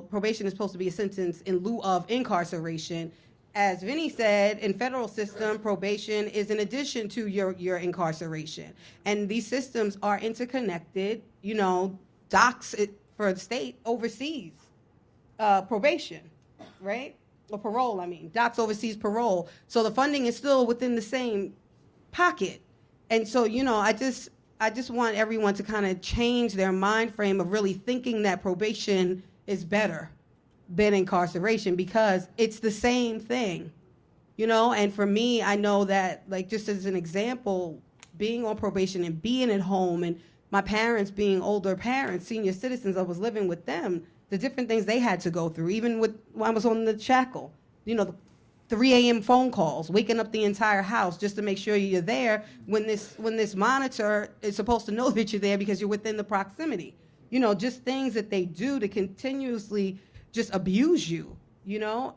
probation is supposed to be a sentence in lieu of incarceration. As Vinny said, in federal system, probation is in addition to your incarceration. And these systems are interconnected. DOCS for the state oversees probation, right? Or parole, DOCS oversees parole. So the funding is still within the same pocket. And so, I just want everyone to kind of change their mind frame of really thinking that probation is better than incarceration because it's the same thing, and for me, I know that, just as an example, being on probation and being at home and my parents being older parents, senior citizens, I was living with them, the different things they had to go through, even when I was on the shackle, the 3 a.m. phone calls, waking up the entire house just to make sure you're there when this monitor is supposed to know that you're there because you're within the proximity. Just things that they do to continuously just abuse you,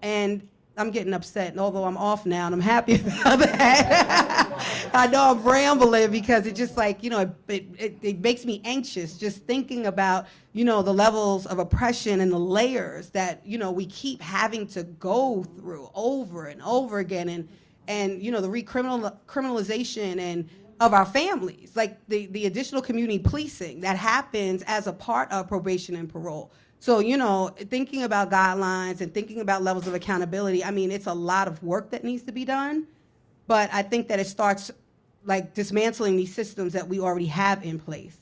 and I'm getting upset, and although I'm off now and I'm happy about that, I know I'm rambling because it just it makes me anxious just thinking about, the levels of oppression and the layers that, we keep having to go through over and over again and the criminalization and of our families, like the additional community policing that happens as a part of probation and parole. So, thinking about guidelines and thinking about levels of accountability, it's a lot of work that needs to be done. But I think that it starts dismantling these systems that we already have in place.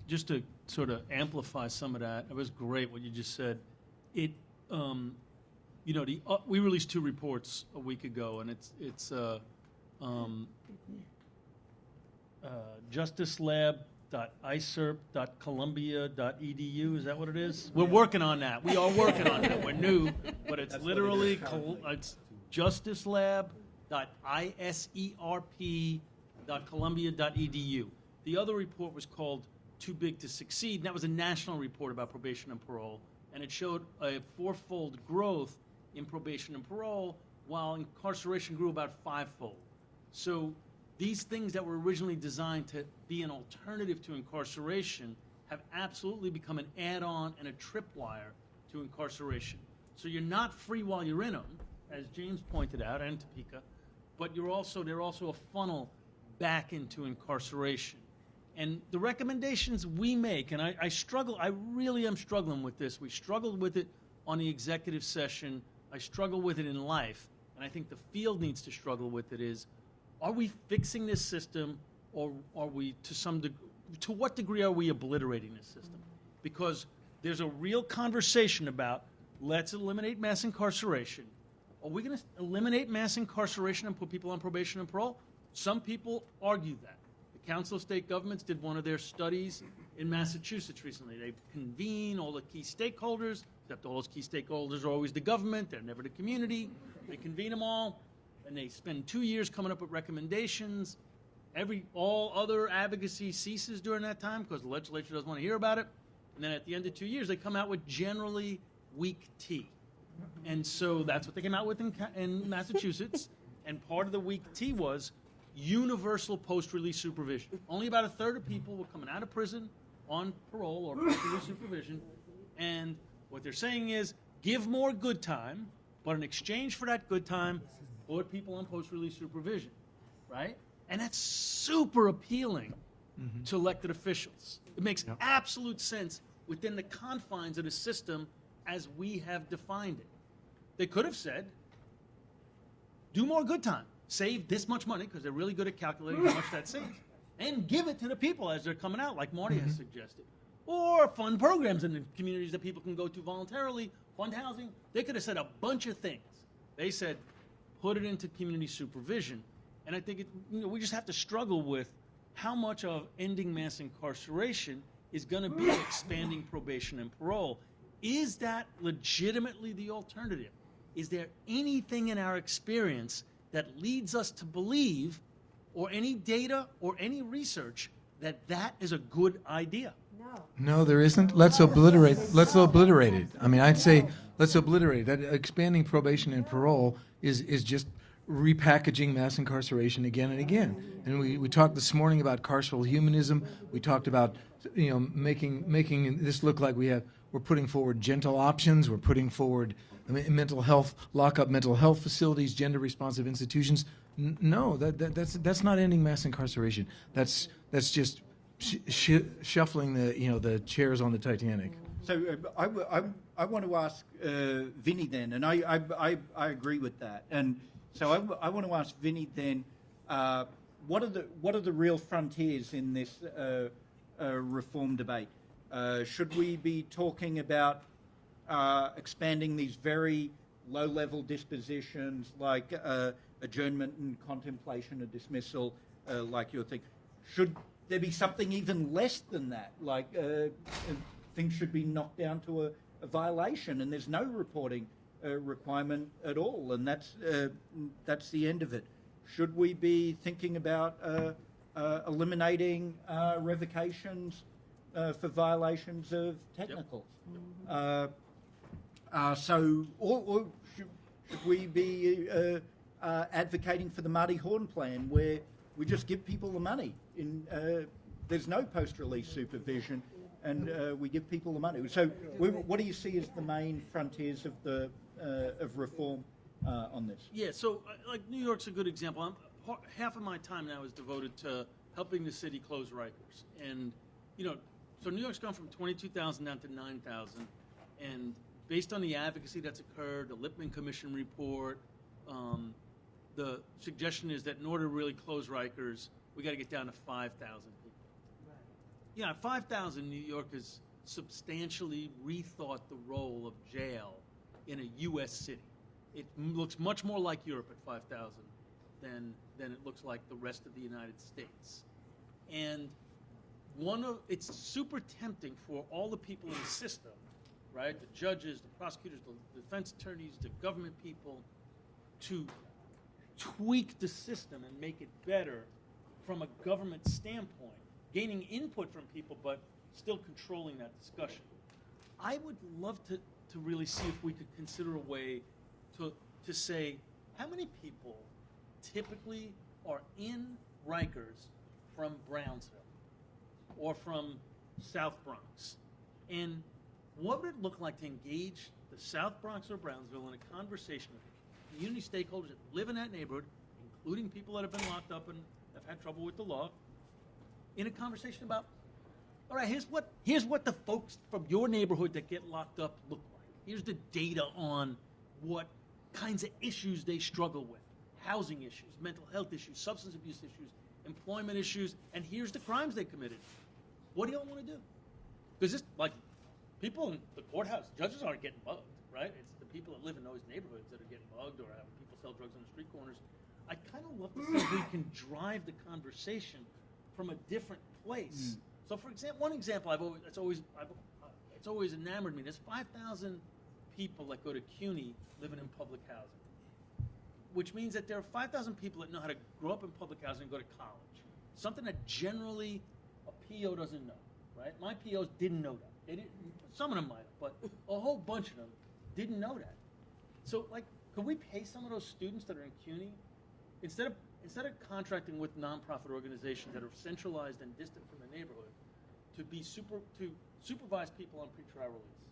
just to sort of amplify some of that, it was great what you just said. It, we released 2 reports a week ago, and it's justicelab.iserp.columbia.edu. Is that what it is? We're working on that. We are working on that. We're new, but it's literally it's justicelab.iserp.columbia.edu. The other report was called Too Big to Succeed, and that was a national report about probation and parole, and it showed a 4-fold growth in probation and parole, while incarceration grew about 5-fold. So these things that were originally designed to be an alternative to incarceration have absolutely become an add-on and a tripwire to incarceration. So you're not free while you're in them, as James pointed out, and Topeka, but they're also a funnel back into incarceration. And the recommendations we make, and I really am struggling with this. We struggled with it on the executive session. I struggle with it in life, and I think the field needs to struggle with it is, are we fixing this system, or are we, to what degree are we obliterating this system? Because there's a real conversation about, let's eliminate mass incarceration. Are we going to eliminate mass incarceration and put people on probation and parole? Some people argue that. The Council of State Governments did one of their studies in Massachusetts recently. They convene all the key stakeholders, except all those key stakeholders are always the government, they're never the community. They convene them all, and they spend 2 years coming up with recommendations. All other advocacy ceases during that time because the legislature doesn't want to hear about it. And then at the end of 2 years, they come out with generally weak tea. And so that's what they came out with in Massachusetts. And part of the weak tea was universal post-release supervision. Only about 1/3 of people were coming out of prison on parole or post-release supervision. And what they're saying is, give more good time, but in exchange for that good time, put people on post-release supervision, right? And that's super appealing to elected officials. It makes absolute sense within the confines of the system as we have defined it. They could have said, do more good time, save this much money, because they're really good at calculating how much that saves, and give it to the people as they're coming out, like Marty has suggested. Or fund programs in the communities that people can go to voluntarily, fund housing. They could have said a bunch of things. They said, put it into community supervision. And I think we just have to struggle with how much of ending mass incarceration is going to be expanding probation and parole. Is that legitimately the alternative? Is there anything in our experience that leads us to believe, or any data or any research, that that is a good idea? No, there isn't. Let's obliterate it. I mean, I'd say let's obliterate it. That expanding probation and parole is just repackaging mass incarceration again and again. And we talked this morning about carceral humanism. We talked about making this look like we're putting forward gentle options. We're putting forward mental health, lock-up mental health facilities, gender-responsive institutions. No, that's not ending mass incarceration. That's just shuffling the chairs on the Titanic. So I want to ask Vinny then, and I agree with that. And so I want to ask Vinny then, what are the real frontiers in this reform debate? Should we be talking about expanding these very low-level dispositions like adjournment and contemplation or dismissal, like you're thinking? Should there be something even less than that, like things should be knocked down to a violation and there's no reporting requirement at all, and that's the end of it? Should we be thinking about eliminating revocations for violations of technicals? Or should we be advocating for the Marty Horn plan, where we just give people the money? There's no post-release supervision, and we give people the money. So, what do you see as the main frontiers of reform on this? Yeah, so like New York's a good example. Half of my time now is devoted to helping the city close Rikers, and so New York's gone from 22,000 down to 9,000, and based on the advocacy that's occurred, the Lippman Commission report, the suggestion is that in order to really close Rikers, we got to get down to 5,000 people. Yeah, 5,000, New York has substantially rethought the role of jail in a U.S. city. It looks much more like Europe at 5,000 than it looks like the rest of the United States. And it's super tempting for all the people in the system, right? The judges, the prosecutors, the defense attorneys, the government people, to tweak the system and make it better from a government standpoint, gaining input from people, but still controlling that discussion. I would love to really see if we could consider a way to say how many people typically are in Rikers from Brownsville or from South Bronx, and what would it look like to engage the South Bronx or Brownsville in a conversation with community stakeholders that live in that neighborhood, including people that have been locked up and have had trouble with the law, in a conversation about, all right, here's what the folks from your neighborhood that get locked up look like. Here's the data on what kinds of issues they struggle with. Housing issues, mental health issues, substance abuse issues, employment issues, and here's the crimes they committed. What do y'all want to do? Because this, like, people in the courthouse, judges aren't getting bugged, right? It's the people that live in those neighborhoods that are getting bugged, or having people sell drugs on the street corners. I kind of love to see if we can drive the conversation from a different place. So, for example, one example it's always enamored me. There's 5,000 people that go to CUNY living in public housing, which means that there are 5,000 people that know how to grow up in public housing and go to college. Something that generally a PO doesn't know, right? My POs didn't know that. They didn't. Some of them might have, but a whole bunch of them didn't know that. So, like, could we pay some of those students that are in CUNY, instead of contracting with nonprofit organizations that are centralized and distant from the neighborhood, to supervise people on pretrial release,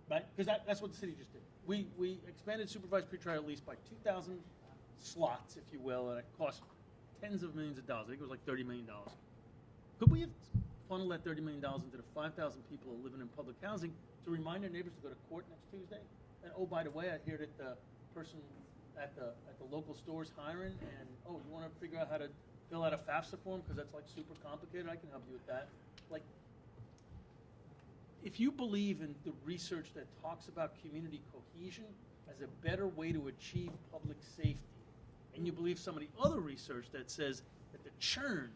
right? Because that's what the city just did. We expanded supervised pretrial release by 2,000 slots, if you will, and it cost tens of millions of dollars. I think it was like $30 million. Could we have funneled that $30 million into the 5,000 people living in public housing to remind their neighbors to go to court next Tuesday? And oh, by the way, I hear that the person at the local store is hiring, and oh, you want to figure out how to fill out a FAFSA form because that's like super complicated? I can help you with that. Like, if you believe in the research that talks about community cohesion as a better way to achieve public safety, and you believe some of the other research that says that the churn,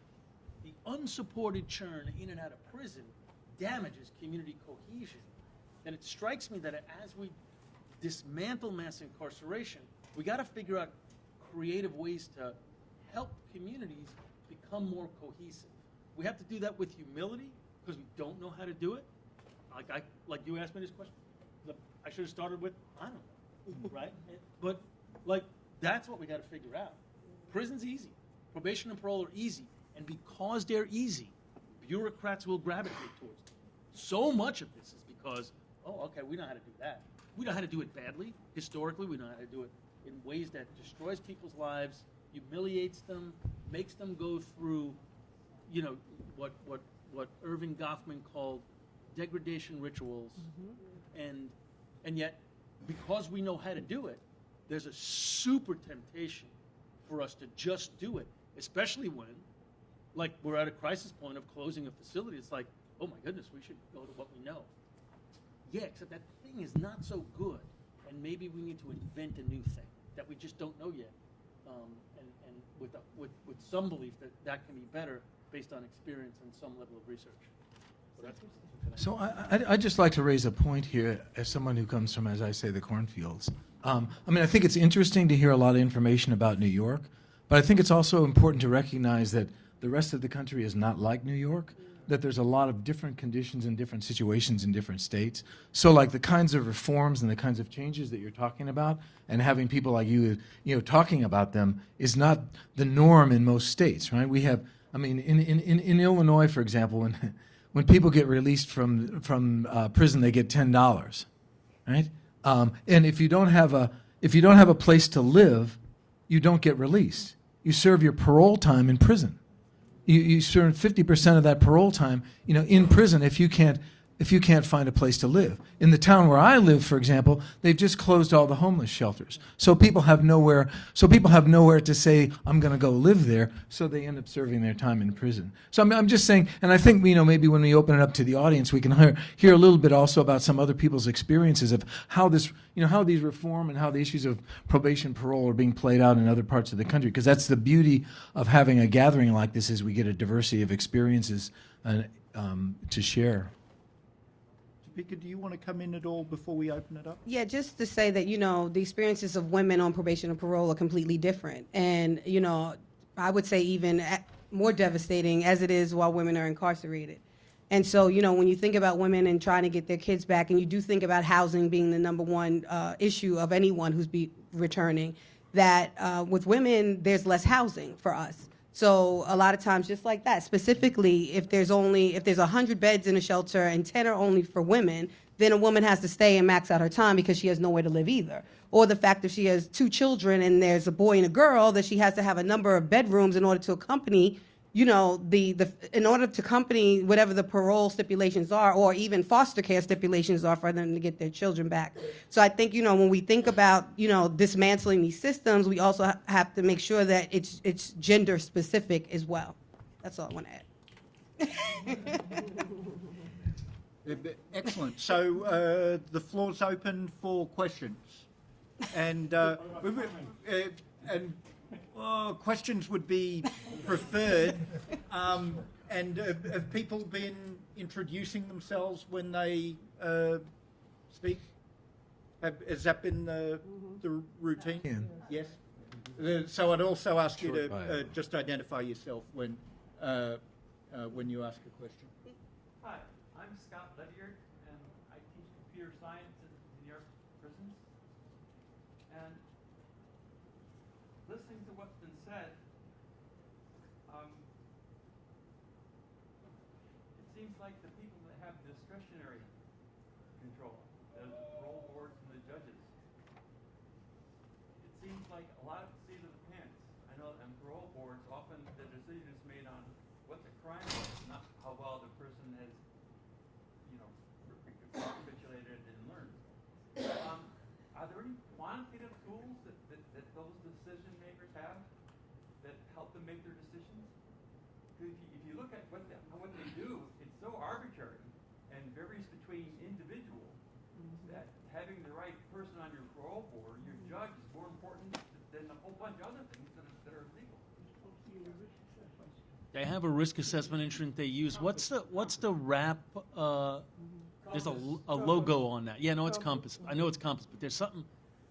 the unsupported churn in and out of prison, damages community cohesion, then it strikes me that as we dismantle mass incarceration, we got to figure out creative ways to help communities become more cohesive. We have to do that with humility because we don't know how to do it. Like you asked me this question, I should have started with, I don't know, right? But like, that's what we got to figure out. Prison's easy. Probation and parole are easy. And because they're easy, bureaucrats will gravitate towards them. So much of this is because, oh, okay, we know how to do that. We know how to do it badly. Historically, we know how to do it in ways that destroys people's lives, humiliates them, makes them go through, you know, what Irving Goffman called degradation rituals. And yet, because we know how to do it, there's a super temptation for us to just do it, especially when, like, we're at a crisis point of closing a facility. It's like, oh my goodness, we should go to what we know. Yeah, except that thing is not so good, and maybe we need to invent a new thing that we just don't know yet, and with some belief that can be better based on experience and some level of research. So I'd just like to raise a point here as someone who comes from, as I say, the cornfields. I mean, I think it's interesting to hear a lot of information about New York, but I think it's also important to recognize that the rest of the country is not like New York, that there's a lot of different conditions and different situations in different states. So like the kinds of reforms and the kinds of changes that you're talking about and having people like you know, talking about them is not the norm in most states, right? We have, I mean, in Illinois, for example, when people get released from prison, they get $10, right? And if you don't have a place to live, you don't get released. You serve your parole time in prison. You serve 50% of that parole time, you know, in prison if you can't if you can't find a place to live. In the town where I live, for example, they've just closed all the homeless shelters. So people have nowhere to say, I'm going to go live there, so they end up serving their time in prison. So I'm just saying, and I think, maybe when we open it up to the audience, we can hear a little bit also about some other people's experiences of how this, how these reform and how the issues of probation, parole are being played out in other parts of the country. Because that's the beauty of having a gathering like this, is we get a diversity of experiences to share. Topeka, do you want to come in at all before we open it up? Yeah, just to say that, the experiences of women on probation and parole are completely different. And, I would say even more devastating as it is while women are incarcerated. And so, when you think about women and trying to get their kids back, and you do think about housing being the number one issue of anyone who's returning, that with women, there's less housing for us. So a lot of times, just like that, specifically, if there's 100 beds in a shelter and 10 are only for women, then a woman has to stay and max out her time because she has nowhere to live either. Or the fact that she has 2 children and there's a boy and a girl, that she has to have a number of bedrooms in order to accompany, in order to accompany whatever the parole stipulations are, or even foster care stipulations are for them to get their children back. So I think, when we think about, dismantling these systems, we also have to make sure that it's gender specific as well. That's all I want to add. Excellent. So the floor's open for questions. And questions would be preferred. And have people been introducing themselves when they speak? Has that been the routine? Yeah. Yes. So I'd also ask you to just identify yourself when you ask a question. Hi, I'm Scott Ledyard, and I teach computer science in New York prisons. And listening to what's been said, it seems like the people that have discretionary control, the parole boards and the judges, it seems like a lot of the seat of the pants. I know on parole boards, often the decision is made on what the crime was, not how well the person has, recapitulated and learned. Are there any quantitative tools that those decision makers have that help them make their decisions? If you look at what they do, it's so arbitrary and varies between individuals that having the right person on your parole board, your judge, is more important than a whole bunch of other things that are legal. They have a risk assessment instrument they use. What's the wrap? There's a logo on that. Yeah, no, it's Compass. I know it's Compass, but there's something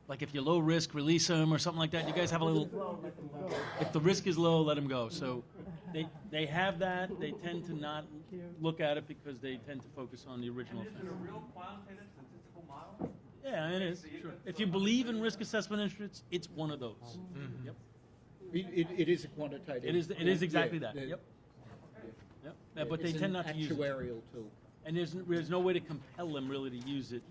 like if you're low risk, release them or something like that. You guys have a little. If the risk is low, let them go. So they have that. They tend to not look at it because they tend to focus on the original And is offense. it a real quantitative statistical model? Yeah, it is. Sure. If you believe in risk assessment instruments, it's one of those. Mm-hmm. Yep. It is a quantitative. It is exactly that. Yeah. Yep. Yep. Yeah, but they It's tend an not to use it. actuarial tool. And there's no way to compel them really to use it,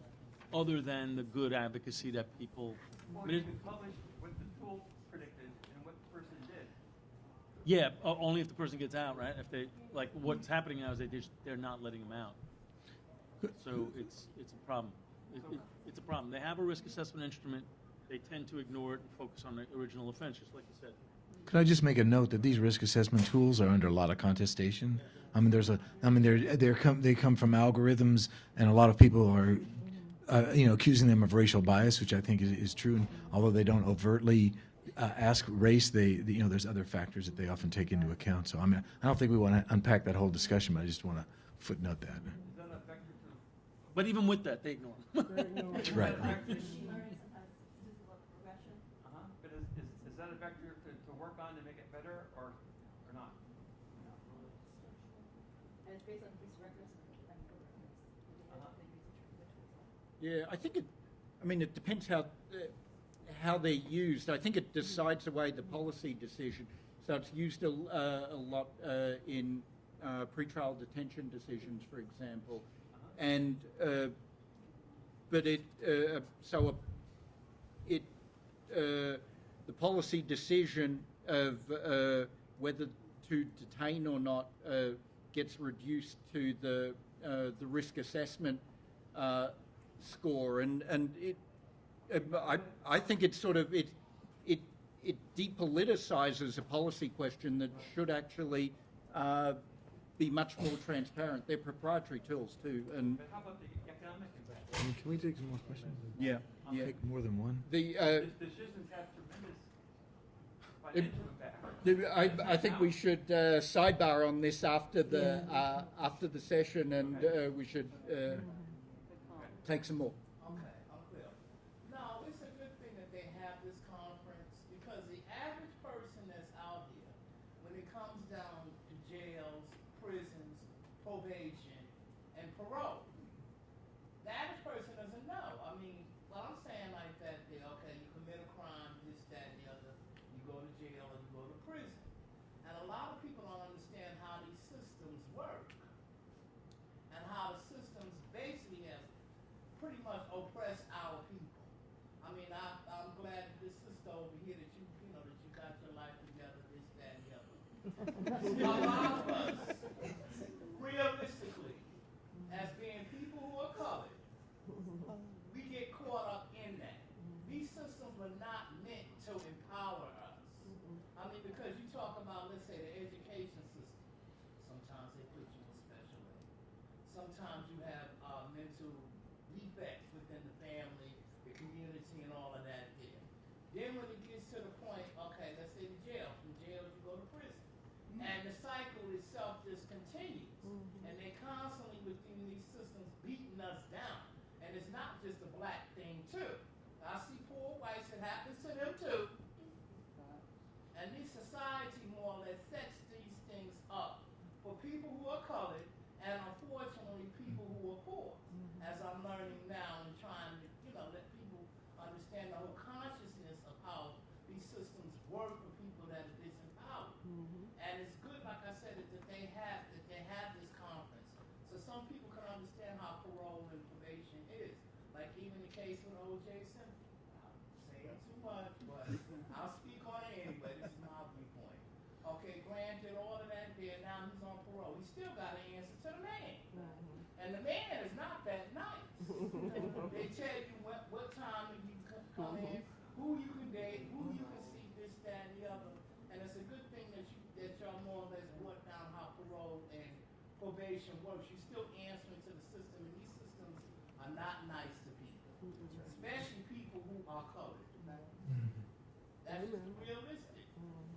other than the good advocacy that people. Or you could publish what the tool predicted and what the person did. Yeah, only if the person gets out, right? If they what's happening now is they're not letting them out. So it's a problem. It's a problem. They have a risk assessment instrument. They tend to ignore it and focus on the original offense, just like you said. Could I just make a note that these risk assessment tools are under a lot of contestation? They come from algorithms, and a lot of people are, accusing them of racial bias, which I think is true. And although they don't overtly ask race, there's other factors that they often take into account. So I don't think we want to unpack that whole discussion, but I just want to footnote that. Is that a vector to But even with that, they ignore them. Right. But is that a vector to work on to make it better or not? And it's based on police records and Yeah, I think it depends how they're used. I think it decides the way the policy decision. So it's used a lot in pretrial detention decisions, for example, and but the policy decision of whether to detain or not gets reduced to the the risk assessment score, and I think it's sort of it depoliticizes a policy question that should actually be much more transparent. They're proprietary tools too, and But how about the economic investment? Can we take some more questions? yeah. Take more than one? The Decisions have tremendous financial impact. I think we should sidebar on this after the session, and we should take some more. Okay, I'm clear. No, it's a good thing that they have this conference because the average person that's out here, when it comes down to jails, prisons, probation, and parole, the average person doesn't know. I mean, what I'm saying like that, okay, you commit a crime, this, that, and the other, you go to jail or you go to prison. And a lot of people don't understand how these systems work and how the systems basically have pretty much oppressed our people. I mean, I'm glad that this sister over here that you know that you got your life together, this, that, and the other. A lot of us, realistically, as being people who are colored, we get caught up in that. These systems were not meant to empower us. I mean, because you talk about, let's say, the education system. Sometimes they put you in special ed. Sometimes you have mental defects within the family, the community, and all of that there. Then when it gets to the point, okay, let's say the jail. From jail you go to prison. And the cycle itself just continues. And they constantly within these systems beating us down. And it's not just a black thing too. I see poor whites, it happens to them too. And this society more or less sets these things up for people who are colored and unfortunately people who are poor. As I'm learning now and trying to, let people understand the whole consciousness of how these systems work for people that are disempowered. And it's good, like I said, that they have this conference. So some people can understand how parole and probation is. Like even the case with O.J. Simpson. I'm saying too much, but I'll speak on it anyway. This is my viewpoint. Okay, granted all of that there, now he's on parole. He still got to answer to the man. And the man is not that nice. They tell you what time you can come in, who you can date, who you can see, this, that, and the other. And it's a good thing that y'all more or less brought down how parole and probation works. You're still answering to the system, and these systems are not nice to people, especially people who are colored. That's just realistic.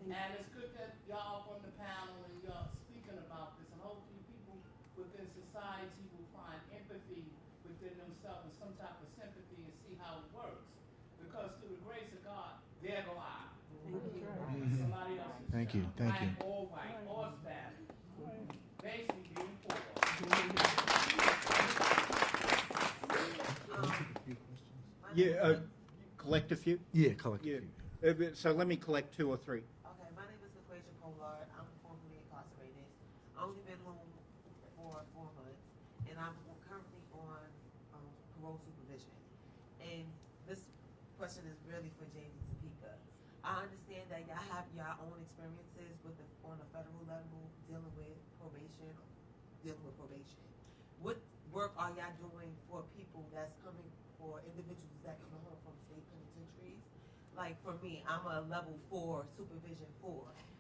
And it's good that y'all on the panel and y'all speaking about this, and hopefully people within society will find empathy within themselves and some type of sympathy and see how it works. Because through the grace of God, there go I. Somebody else is Thank you, thank you. black or white or Spanish. Basically being poor. Yeah, collect a few. Yeah, collective. Yeah. So let me collect 2 or 3. Okay, my name is LaQuasia Pollard. I'm formerly incarcerated. I've only been home for 4 months, and I'm currently on parole supervision. And this question is really for James and Topeka. I understand that y'all have your own experiences on a federal level dealing with probation. What work are y'all doing for people that's coming, for individuals that come home from state penitentiaries? Like for me, I'm a level 4, supervision 4.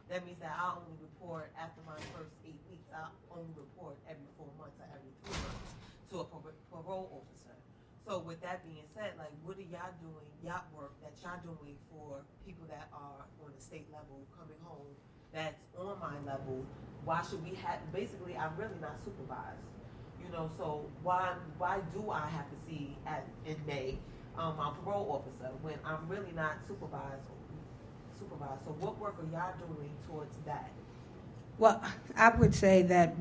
That means that I only report after my first 8 weeks. I only report every 4 months or every 3 months to a parole officer. So with that being said, like what are y'all doing, y'all work that y'all doing for people that are on the state level coming home that's on my level? Why should we have, basically I'm really not supervised. So why do I have to see in May my parole officer when I'm really not supervised? So what work are y'all doing towards that? Well, I would say that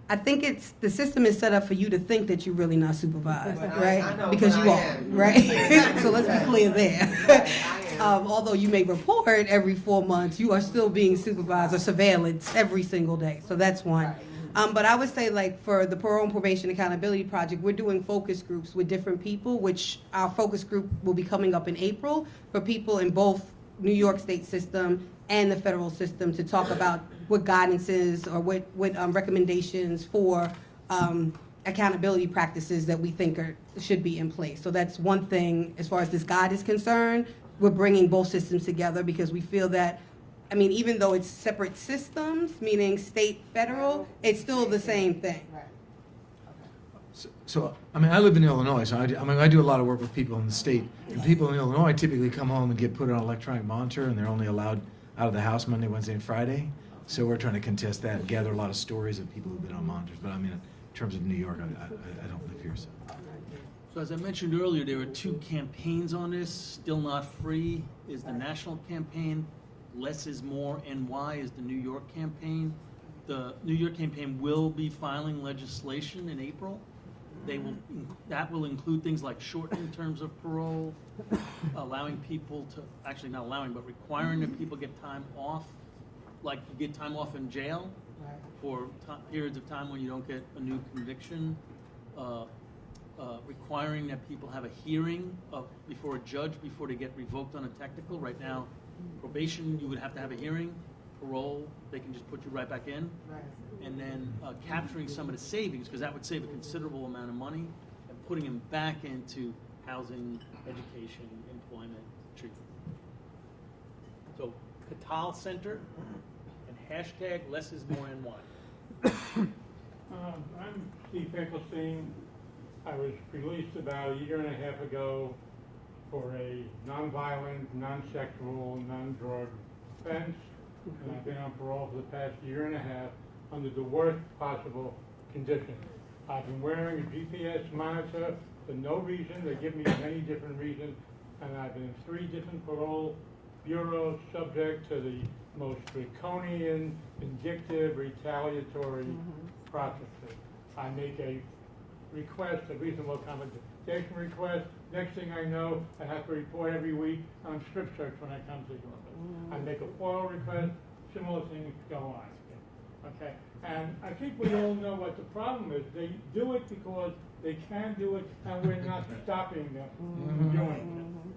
I think it's the system is set up for you to think that you're really not supervised, right? I know, because you I are, am. right? So let's be clear there. Right, I am. Although you may report every 4 months, you are still being supervised or surveillance every single day. So that's one. Right. But I would say, like, for the Parole and Probation Accountability Project, we're doing focus groups with different people, which our focus group will be coming up in April for people in both New York state system and the federal system to talk about what guidance is or what recommendations for accountability practices that we think should be in place. So that's one thing as far as this guide is concerned. We're bringing both systems together because we feel that, I mean, even though it's separate systems, meaning state, federal, it's still the same thing. So, I mean, I live in Illinois, so I do a lot of work with people in the state. And people in Illinois typically come home and get put on electronic monitor, and they're only allowed out of the house Monday, Wednesday, and Friday. So we're trying to contest that and gather a lot of stories of people who've been on monitors. But I mean, in terms of New York, I don't live here, so. So as I mentioned earlier, there are 2 campaigns on this. Still Not Free is the national campaign. Less is More, NY is the New York campaign. The New York campaign will be filing legislation in April. That will include things like shortening terms of parole, allowing people to, actually not allowing, but requiring that people get time off, like you get time off in jail for periods of time when you don't get a new conviction, requiring that people have a hearing before a judge before they get revoked on a technical. Right now, probation, you would have to have a hearing. Parole, they can just put you right back in. And then capturing some of the savings, because that would save a considerable amount of money, and putting them back into housing, education, employment, treatment. So, Catal Center and hashtag Less is More NY. I'm Steve Finkelstein. I was released about a year and a half ago for a nonviolent, non-sexual, non-drug offense, and I've been on parole for the past year and a half under the worst possible conditions. I've been wearing a GPS monitor for no reason. They give me many different reasons, and I've been in 3 different parole bureaus subject to the most draconian, vindictive, retaliatory processes. I make a request, a reasonable accommodation request. Next thing I know, I have to report every week on strip search when I come to the office. I make a FOIL request, similar things go on. Okay, and I think we all know what the problem is. They do it because they can do it, and we're not stopping them from doing it.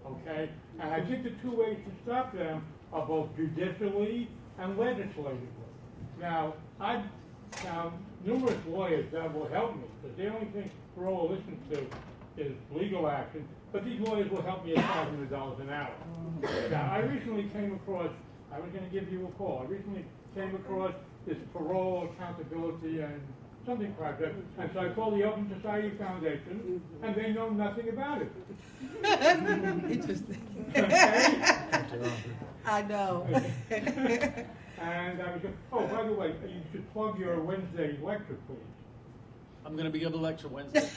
Okay, and I think the 2 ways to stop them are both judicially and legislatively. Now, I've found numerous lawyers that will help me, because the only thing parole listens to is legal action, but these lawyers will help me at $500 an hour. Now, I recently came across, I was going to give you a call, I recently came across this parole accountability and something project, and so I called the Open Society Foundation, and they know nothing about it. Interesting. Okay? I know. And I was going, oh, by the way, you should plug your Wednesday lecture, please. I'm going to be giving a lecture Wednesday.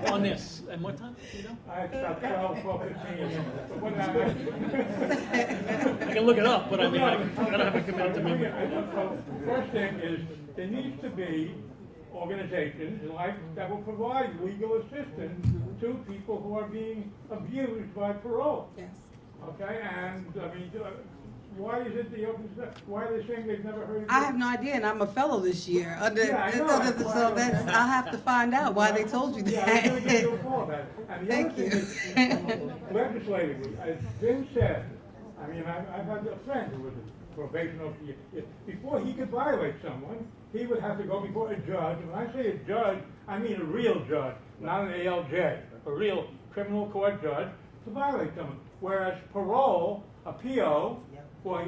On this. And what time? Do you know? It's about 12:15. I can look it up, but I mean, I don't have a commitment to memory. So, first thing is, there needs to be organizations like that will provide legal assistance to people who are being abused by parole. Yes. Okay, and I mean, why is it the open? Why are they saying they've never heard of it? I have no idea, and I'm a fellow this year. Yeah, I know. So that's, I'll have to find out why they told you Yeah, I'm going to give you a that. call about it. And the Thank other thing is, legislatively, as Vin said, I mean, I've had a friend who was a probation officer. Before he could violate someone, he would have to go before a judge. And when I say a judge, I mean a real judge, not an ALJ, a real criminal court judge, to violate someone. Whereas parole, a PO, well,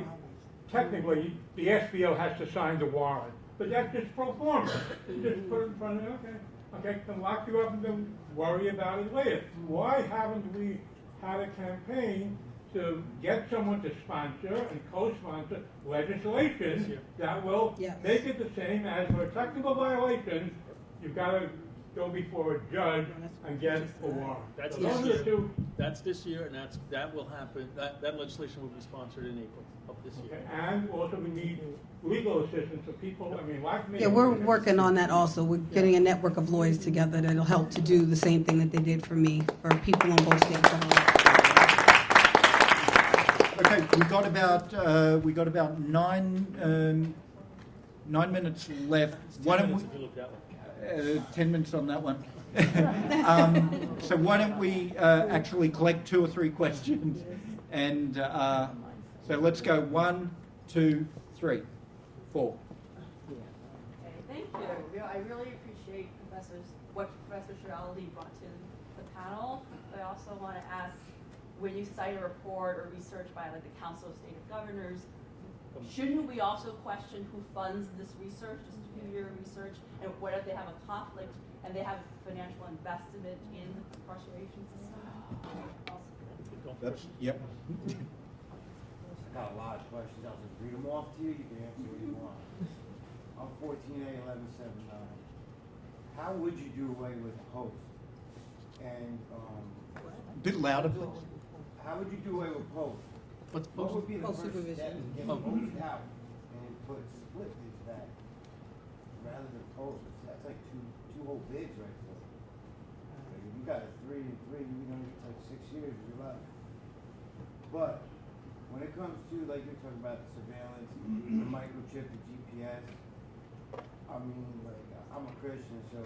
technically, the SBO has to sign the warrant. But that's just pro forma. Just put it in front of them, okay, can lock you up and then worry about it later. Why haven't we had a campaign to get someone to sponsor and co-sponsor legislation that will make it the same as for a technical violation, you've got to go before a judge and get a warrant. That's So this those are year. the two. That's this year, and that will happen. That legislation will be sponsored in April of this year. Okay, and also we need legal assistance for people, I mean, like me. Yeah, we're working on that also. We're getting a network of lawyers together that'll help to do the same thing that they did for me, for people in both states. Okay, we got about 9 minutes left. Why don't we? If you look that way. 10 minutes on that one. So why don't we actually collect 2 or 3 questions, and so let's go 1, 2, 3, 4. Thank you. I really appreciate what Professor Shiraldi brought to the panel. But I also want to ask, when you cite a report or research by like the Council of State Governors, shouldn't we also question who funds this research, this 2-year research, and what if they have a conflict and they have financial investment in the incarceration system? That's, yep. I got a lot of questions. I'll just read them off to you. You can answer what you want. I'm 14A 1179. How would you do away with host? And A bit louder, please. how would you do away with post? What's What would be the Post first step supervision. to get post out and put split into that rather than post? That's like two whole bids right there. Like, if you got a 3 and 3, you know, it's like 6 years of your life. But when it comes to, like you're talking about the surveillance, the microchip, the GPS, I mean, like, I'm a Christian, so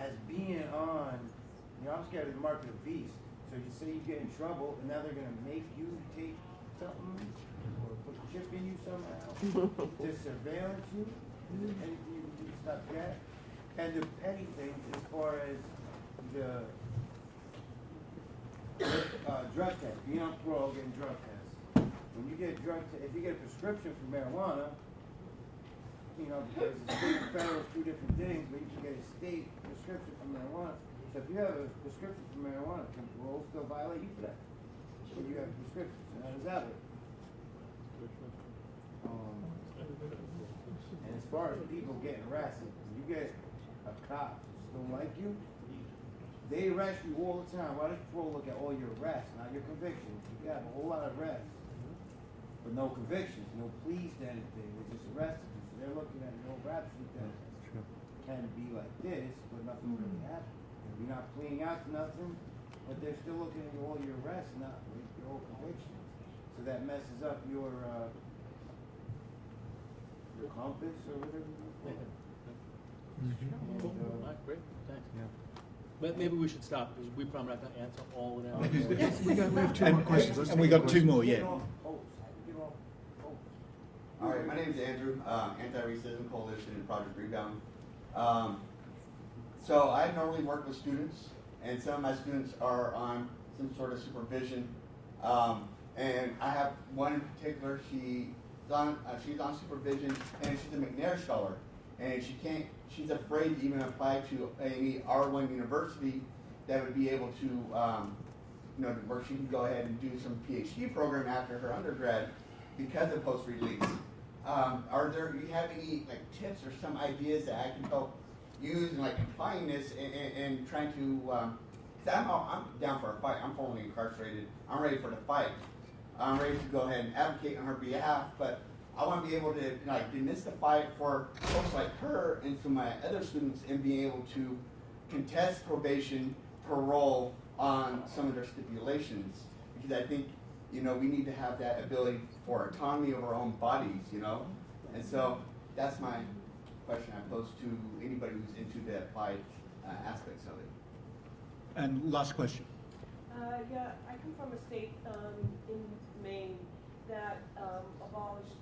as being on, you know, I'm scared of the mark of the beast. So you say you get in trouble, and now they're gonna make you take something, or put a chip in you somehow, to surveillance you. Is there anything you can do to stop that? And the petty things as far as the drug test, being on parole, getting drug tests. When you get if you get a prescription for marijuana, you know, because the state and federal is 2 different things, but you can get a state prescription for marijuana. So if you have a prescription for marijuana, can parole still violate you for that? But you have a prescription, so how does that work? And as far as people getting arrested, when you get a cop who don't like you, they arrest you all the time. Why does parole look at all your arrests, not your convictions? You have a whole lot of arrests, but no convictions, no pleas to anything. They just arrested you. So they're looking at your old rap sheet that can be like this, but nothing really happened. You're not pleading out to nothing, but they're still looking at all your arrests, not your old convictions. So that messes up your compass or whatever you call it. Cool. All right, great, thanks. But maybe we should stop, because we probably not going to answer all of them. We have 2 more questions. Let's And we take got a 2 question. more, Get yeah. off post. Get off post. All right, my name is Andrew, Anti-Racism Coalition and Project Rebound. So I normally work with students, and some of my students are on some sort of supervision. And I have one in particular, she's on supervision, and she's a McNair Scholar. And she's afraid to even apply to any R1 university that would be able to, where she can go ahead and do some PhD program after her undergrad because of post-release. Do you have any tips or some ideas that I can help use in applying this and trying to, cause I'm down for a fight. I'm formerly incarcerated. I'm ready for the fight. I'm ready to go ahead and advocate on her behalf, but I want to be able to demystify for folks like her and to my other students and be able to contest probation, parole on some of their stipulations, because I think we need to have that ability for autonomy of our own bodies, and so that's my question I pose to anybody who's into the applied aspects of it. And last question. Yeah, I come from a state in Maine that abolished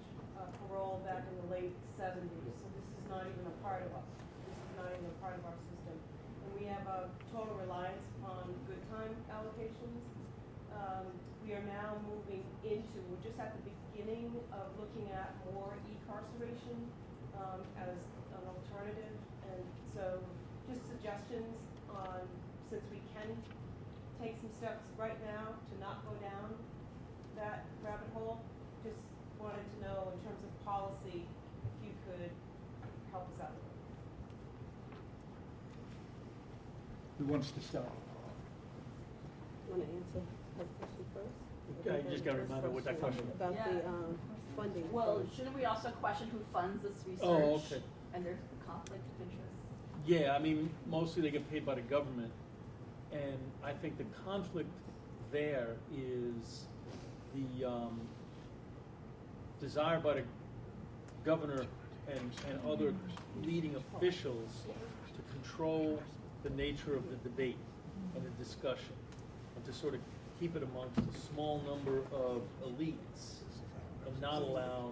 parole back in the late 70s. So this is not even a part of us. This is not even a part of our system. And we have a total reliance on good time allocations. We are now moving into, we're just at the beginning of looking at more e-carceration as an alternative. And so just suggestions on, since we can take some steps right now to not go down that rabbit hole, just wanted to know in terms of policy if you could help us out. Who wants to start? Want to answer that question first? Yeah, you just got to remind her what that question is. About Yeah. the funding. Well, shouldn't we also question who funds this research? Oh, okay. And there's a conflict of interest? Yeah, I mean, mostly they get paid by the government, and I think the conflict there is the desire by the governor and other leading officials to control the nature of the debate and the discussion, and to sort of keep it amongst a small number of elites, and not allow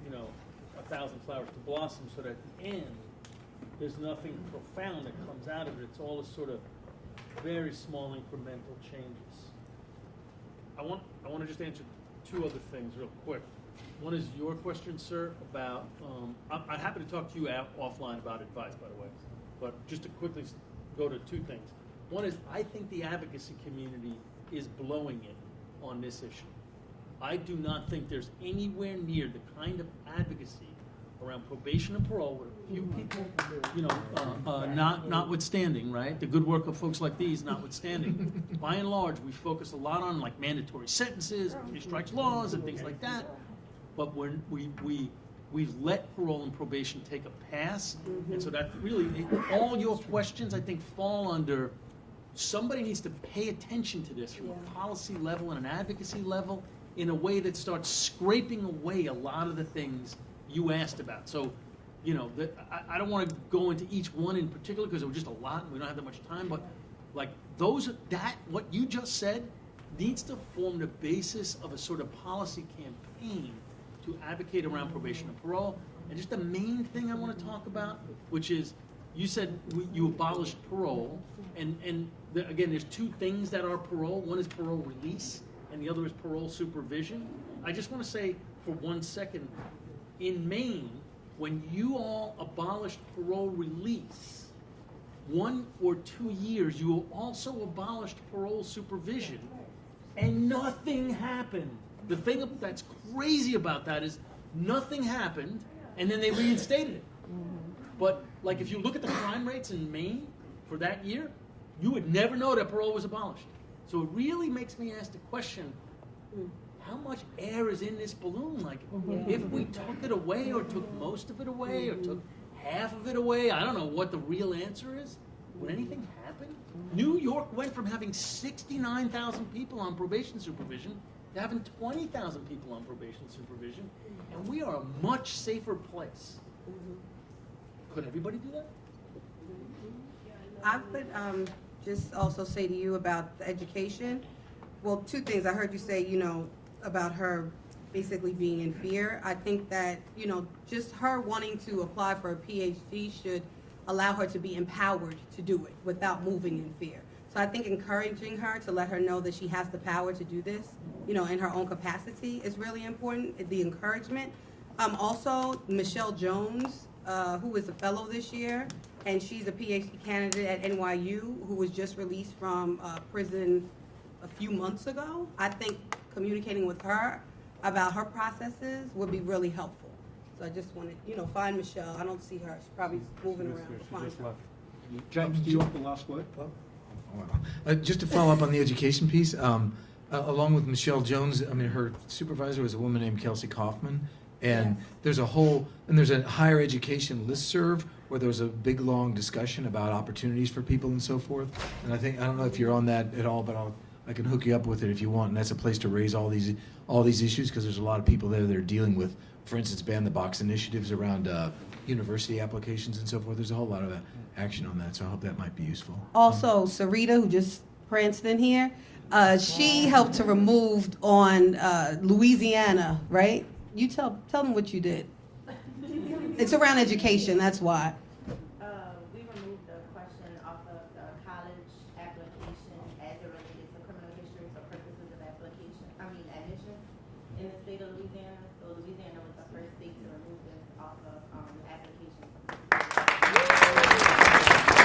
1,000 flowers to blossom, so that at the end there's nothing profound that comes out of it. It's all a sort of very small incremental changes. I want to just answer two other things real quick. One is your question, sir, about, I'm happy to talk to you offline about advice, by the way, but just to quickly go to two things. One is, I think the advocacy community is blowing it on this issue. I do not think there's anywhere near the kind of advocacy around probation and parole with a few people, you know, notwithstanding, right? The good work of folks like these notwithstanding. By and large, we focus a lot on like mandatory sentences, three strikes laws, and things like that. But we've let parole and probation take a pass, and so that really, all your questions, I think, fall under somebody needs to pay attention to this from a policy level and an advocacy level in a way that starts scraping away a lot of the things you asked about. So, you know, I don't want to go into each one in particular because it was just a lot and we don't have that much time, but like what you just said needs to form the basis of a sort of policy campaign to advocate around probation and parole. And just the main thing I want to talk about, which is, you said you abolished parole, and again, there's two things that are parole. One is parole release, and the other is parole supervision. I just want to say for 1 second, in Maine, when you all abolished parole release, 1 or 2 years, you also abolished parole supervision, and nothing happened. The thing that's crazy about that is nothing happened, and then they reinstated it. But like if you look at the crime rates in Maine for that year, you would never know that parole was abolished. So it really makes me ask the question, how much air is in this balloon? Like, if we took it away or took most of it away or took half of it away, I don't know what the real answer is. Would anything happen? New York went from having 69,000 people on probation supervision to having 20,000 people on probation supervision, and we are a much safer place. Could everybody do that? I would just also say to you about the education. Well, two things. I heard you say, you know, about her basically being in fear. I think that, you know, just her wanting to apply for a PhD should allow her to be empowered to do it without moving in fear. So I think encouraging her to let her know that she has the power to do this, you know, in her own capacity is really important, the encouragement. Also, Michelle Jones, who is a fellow this year, and she's a PhD candidate at NYU, who was just released from prison a few months ago. I think communicating with her about her processes would be really helpful. So I just wanted, you know, find Michelle. I don't see her. She's probably moving around. Find her. James, do you want the last word? Just to follow up on the education piece, along with Michelle Jones, I mean, her supervisor was a woman named Kelsey Kaufman, and there's a higher education listserv where there was a big, long discussion about opportunities for people and so forth. And I don't know if you're on that at all, but I can hook you up with it if you want. And that's a place to raise all these issues because there's a lot of people there that are dealing with, for instance, ban the box initiatives around university applications and so forth. There's a whole lot of action on that, so I hope that might be useful. Also, Sarita, who just pranced in here, she helped to remove on Louisiana, right? You tell them what you did. It's around education, that's why. We removed the question off of the college application as it related to criminal history for purposes of admission in the state of Louisiana. So Louisiana was the first state to remove this off of applications.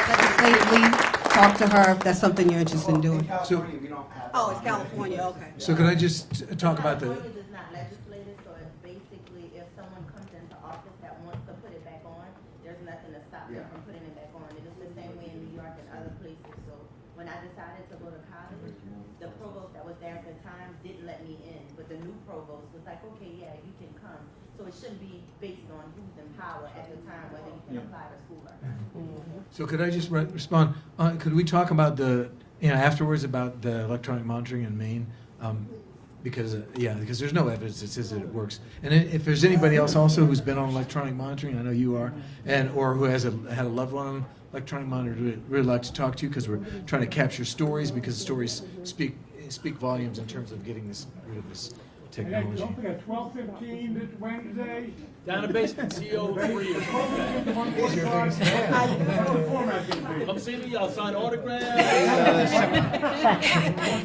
Legislatively, talk to her if that's something you're interested in doing. In California, we don't have Oh, it's California, okay. So could I just talk about the... California is not legislated, so it's basically if someone comes into office that wants to put it back on, there's nothing to stop them from putting it back on. It is the same way in New York and other places. So when I decided to go to college, the provost that was there at the time didn't let me in, but the new provost was like, okay, yeah, you can come. So it shouldn't be based on who's in power at the time, whether you can apply to school or not. So could I just respond? Could we talk about afterwards about the electronic monitoring in Maine? Because there's no evidence that says that it works. And if there's anybody else also who's been on electronic monitoring, I know you are, or who has had a loved one on electronic monitoring, we'd really like to talk to you because we're trying to capture stories because stories speak volumes in terms of getting rid of this technology. Don't forget, 12:15 this Wednesday. Down in the basement, CO3 or something. Come see me, I'll sign autographs.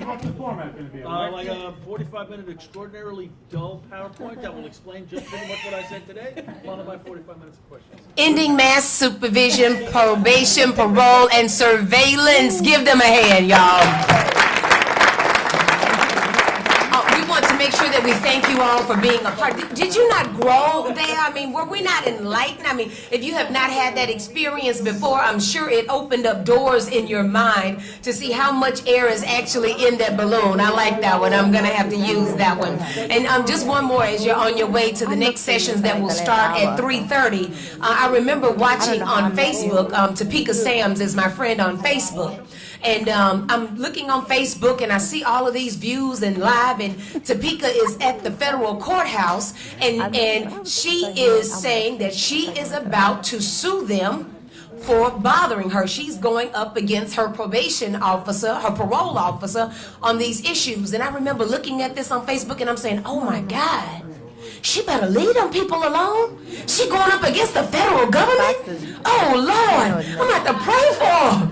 What's the format going to be? Like a 45-minute extraordinarily dull PowerPoint that will explain just pretty much what I said today, followed by 45 minutes of questions. Ending mass supervision, probation, parole, and surveillance. Give them a hand, y'all. We want to make sure that we thank you all for being a part. Did you not grow there? I mean, were we not enlightened? I mean, if you have not had that experience before, I'm sure it opened up doors in your mind to see how much air is actually in that balloon. I like that one. I'm going to have to use that one. And just one more as you're on your way to the next sessions that will start at 3:30. I remember watching on Facebook, Topeka Sams is my friend on Facebook. And I'm looking on Facebook and I see all of these views and live, and Topeka is at the federal courthouse, and she is saying that she is about to sue them for bothering her. She's going up against her probation officer, her parole officer, on these issues. And I remember looking at this on Facebook and I'm saying, oh my God, she better leave them people alone. She going up against the federal government? Oh Lord, I'm going to have to pray for her.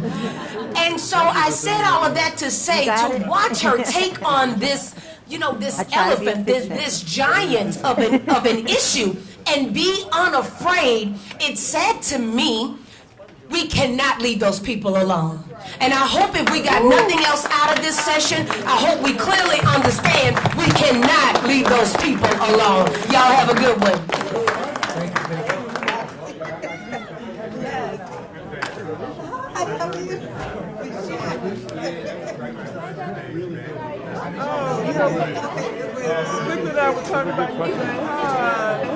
And so I said all of that to say, to watch her take on this, you know, this elephant, this giant of an issue, and be unafraid. It's sad to me. We cannot leave those people alone. And I hope if we got nothing else out of this session, I hope we clearly understand we cannot leave those people alone. Y'all have a good one. Victor and I were talking about you saying hi.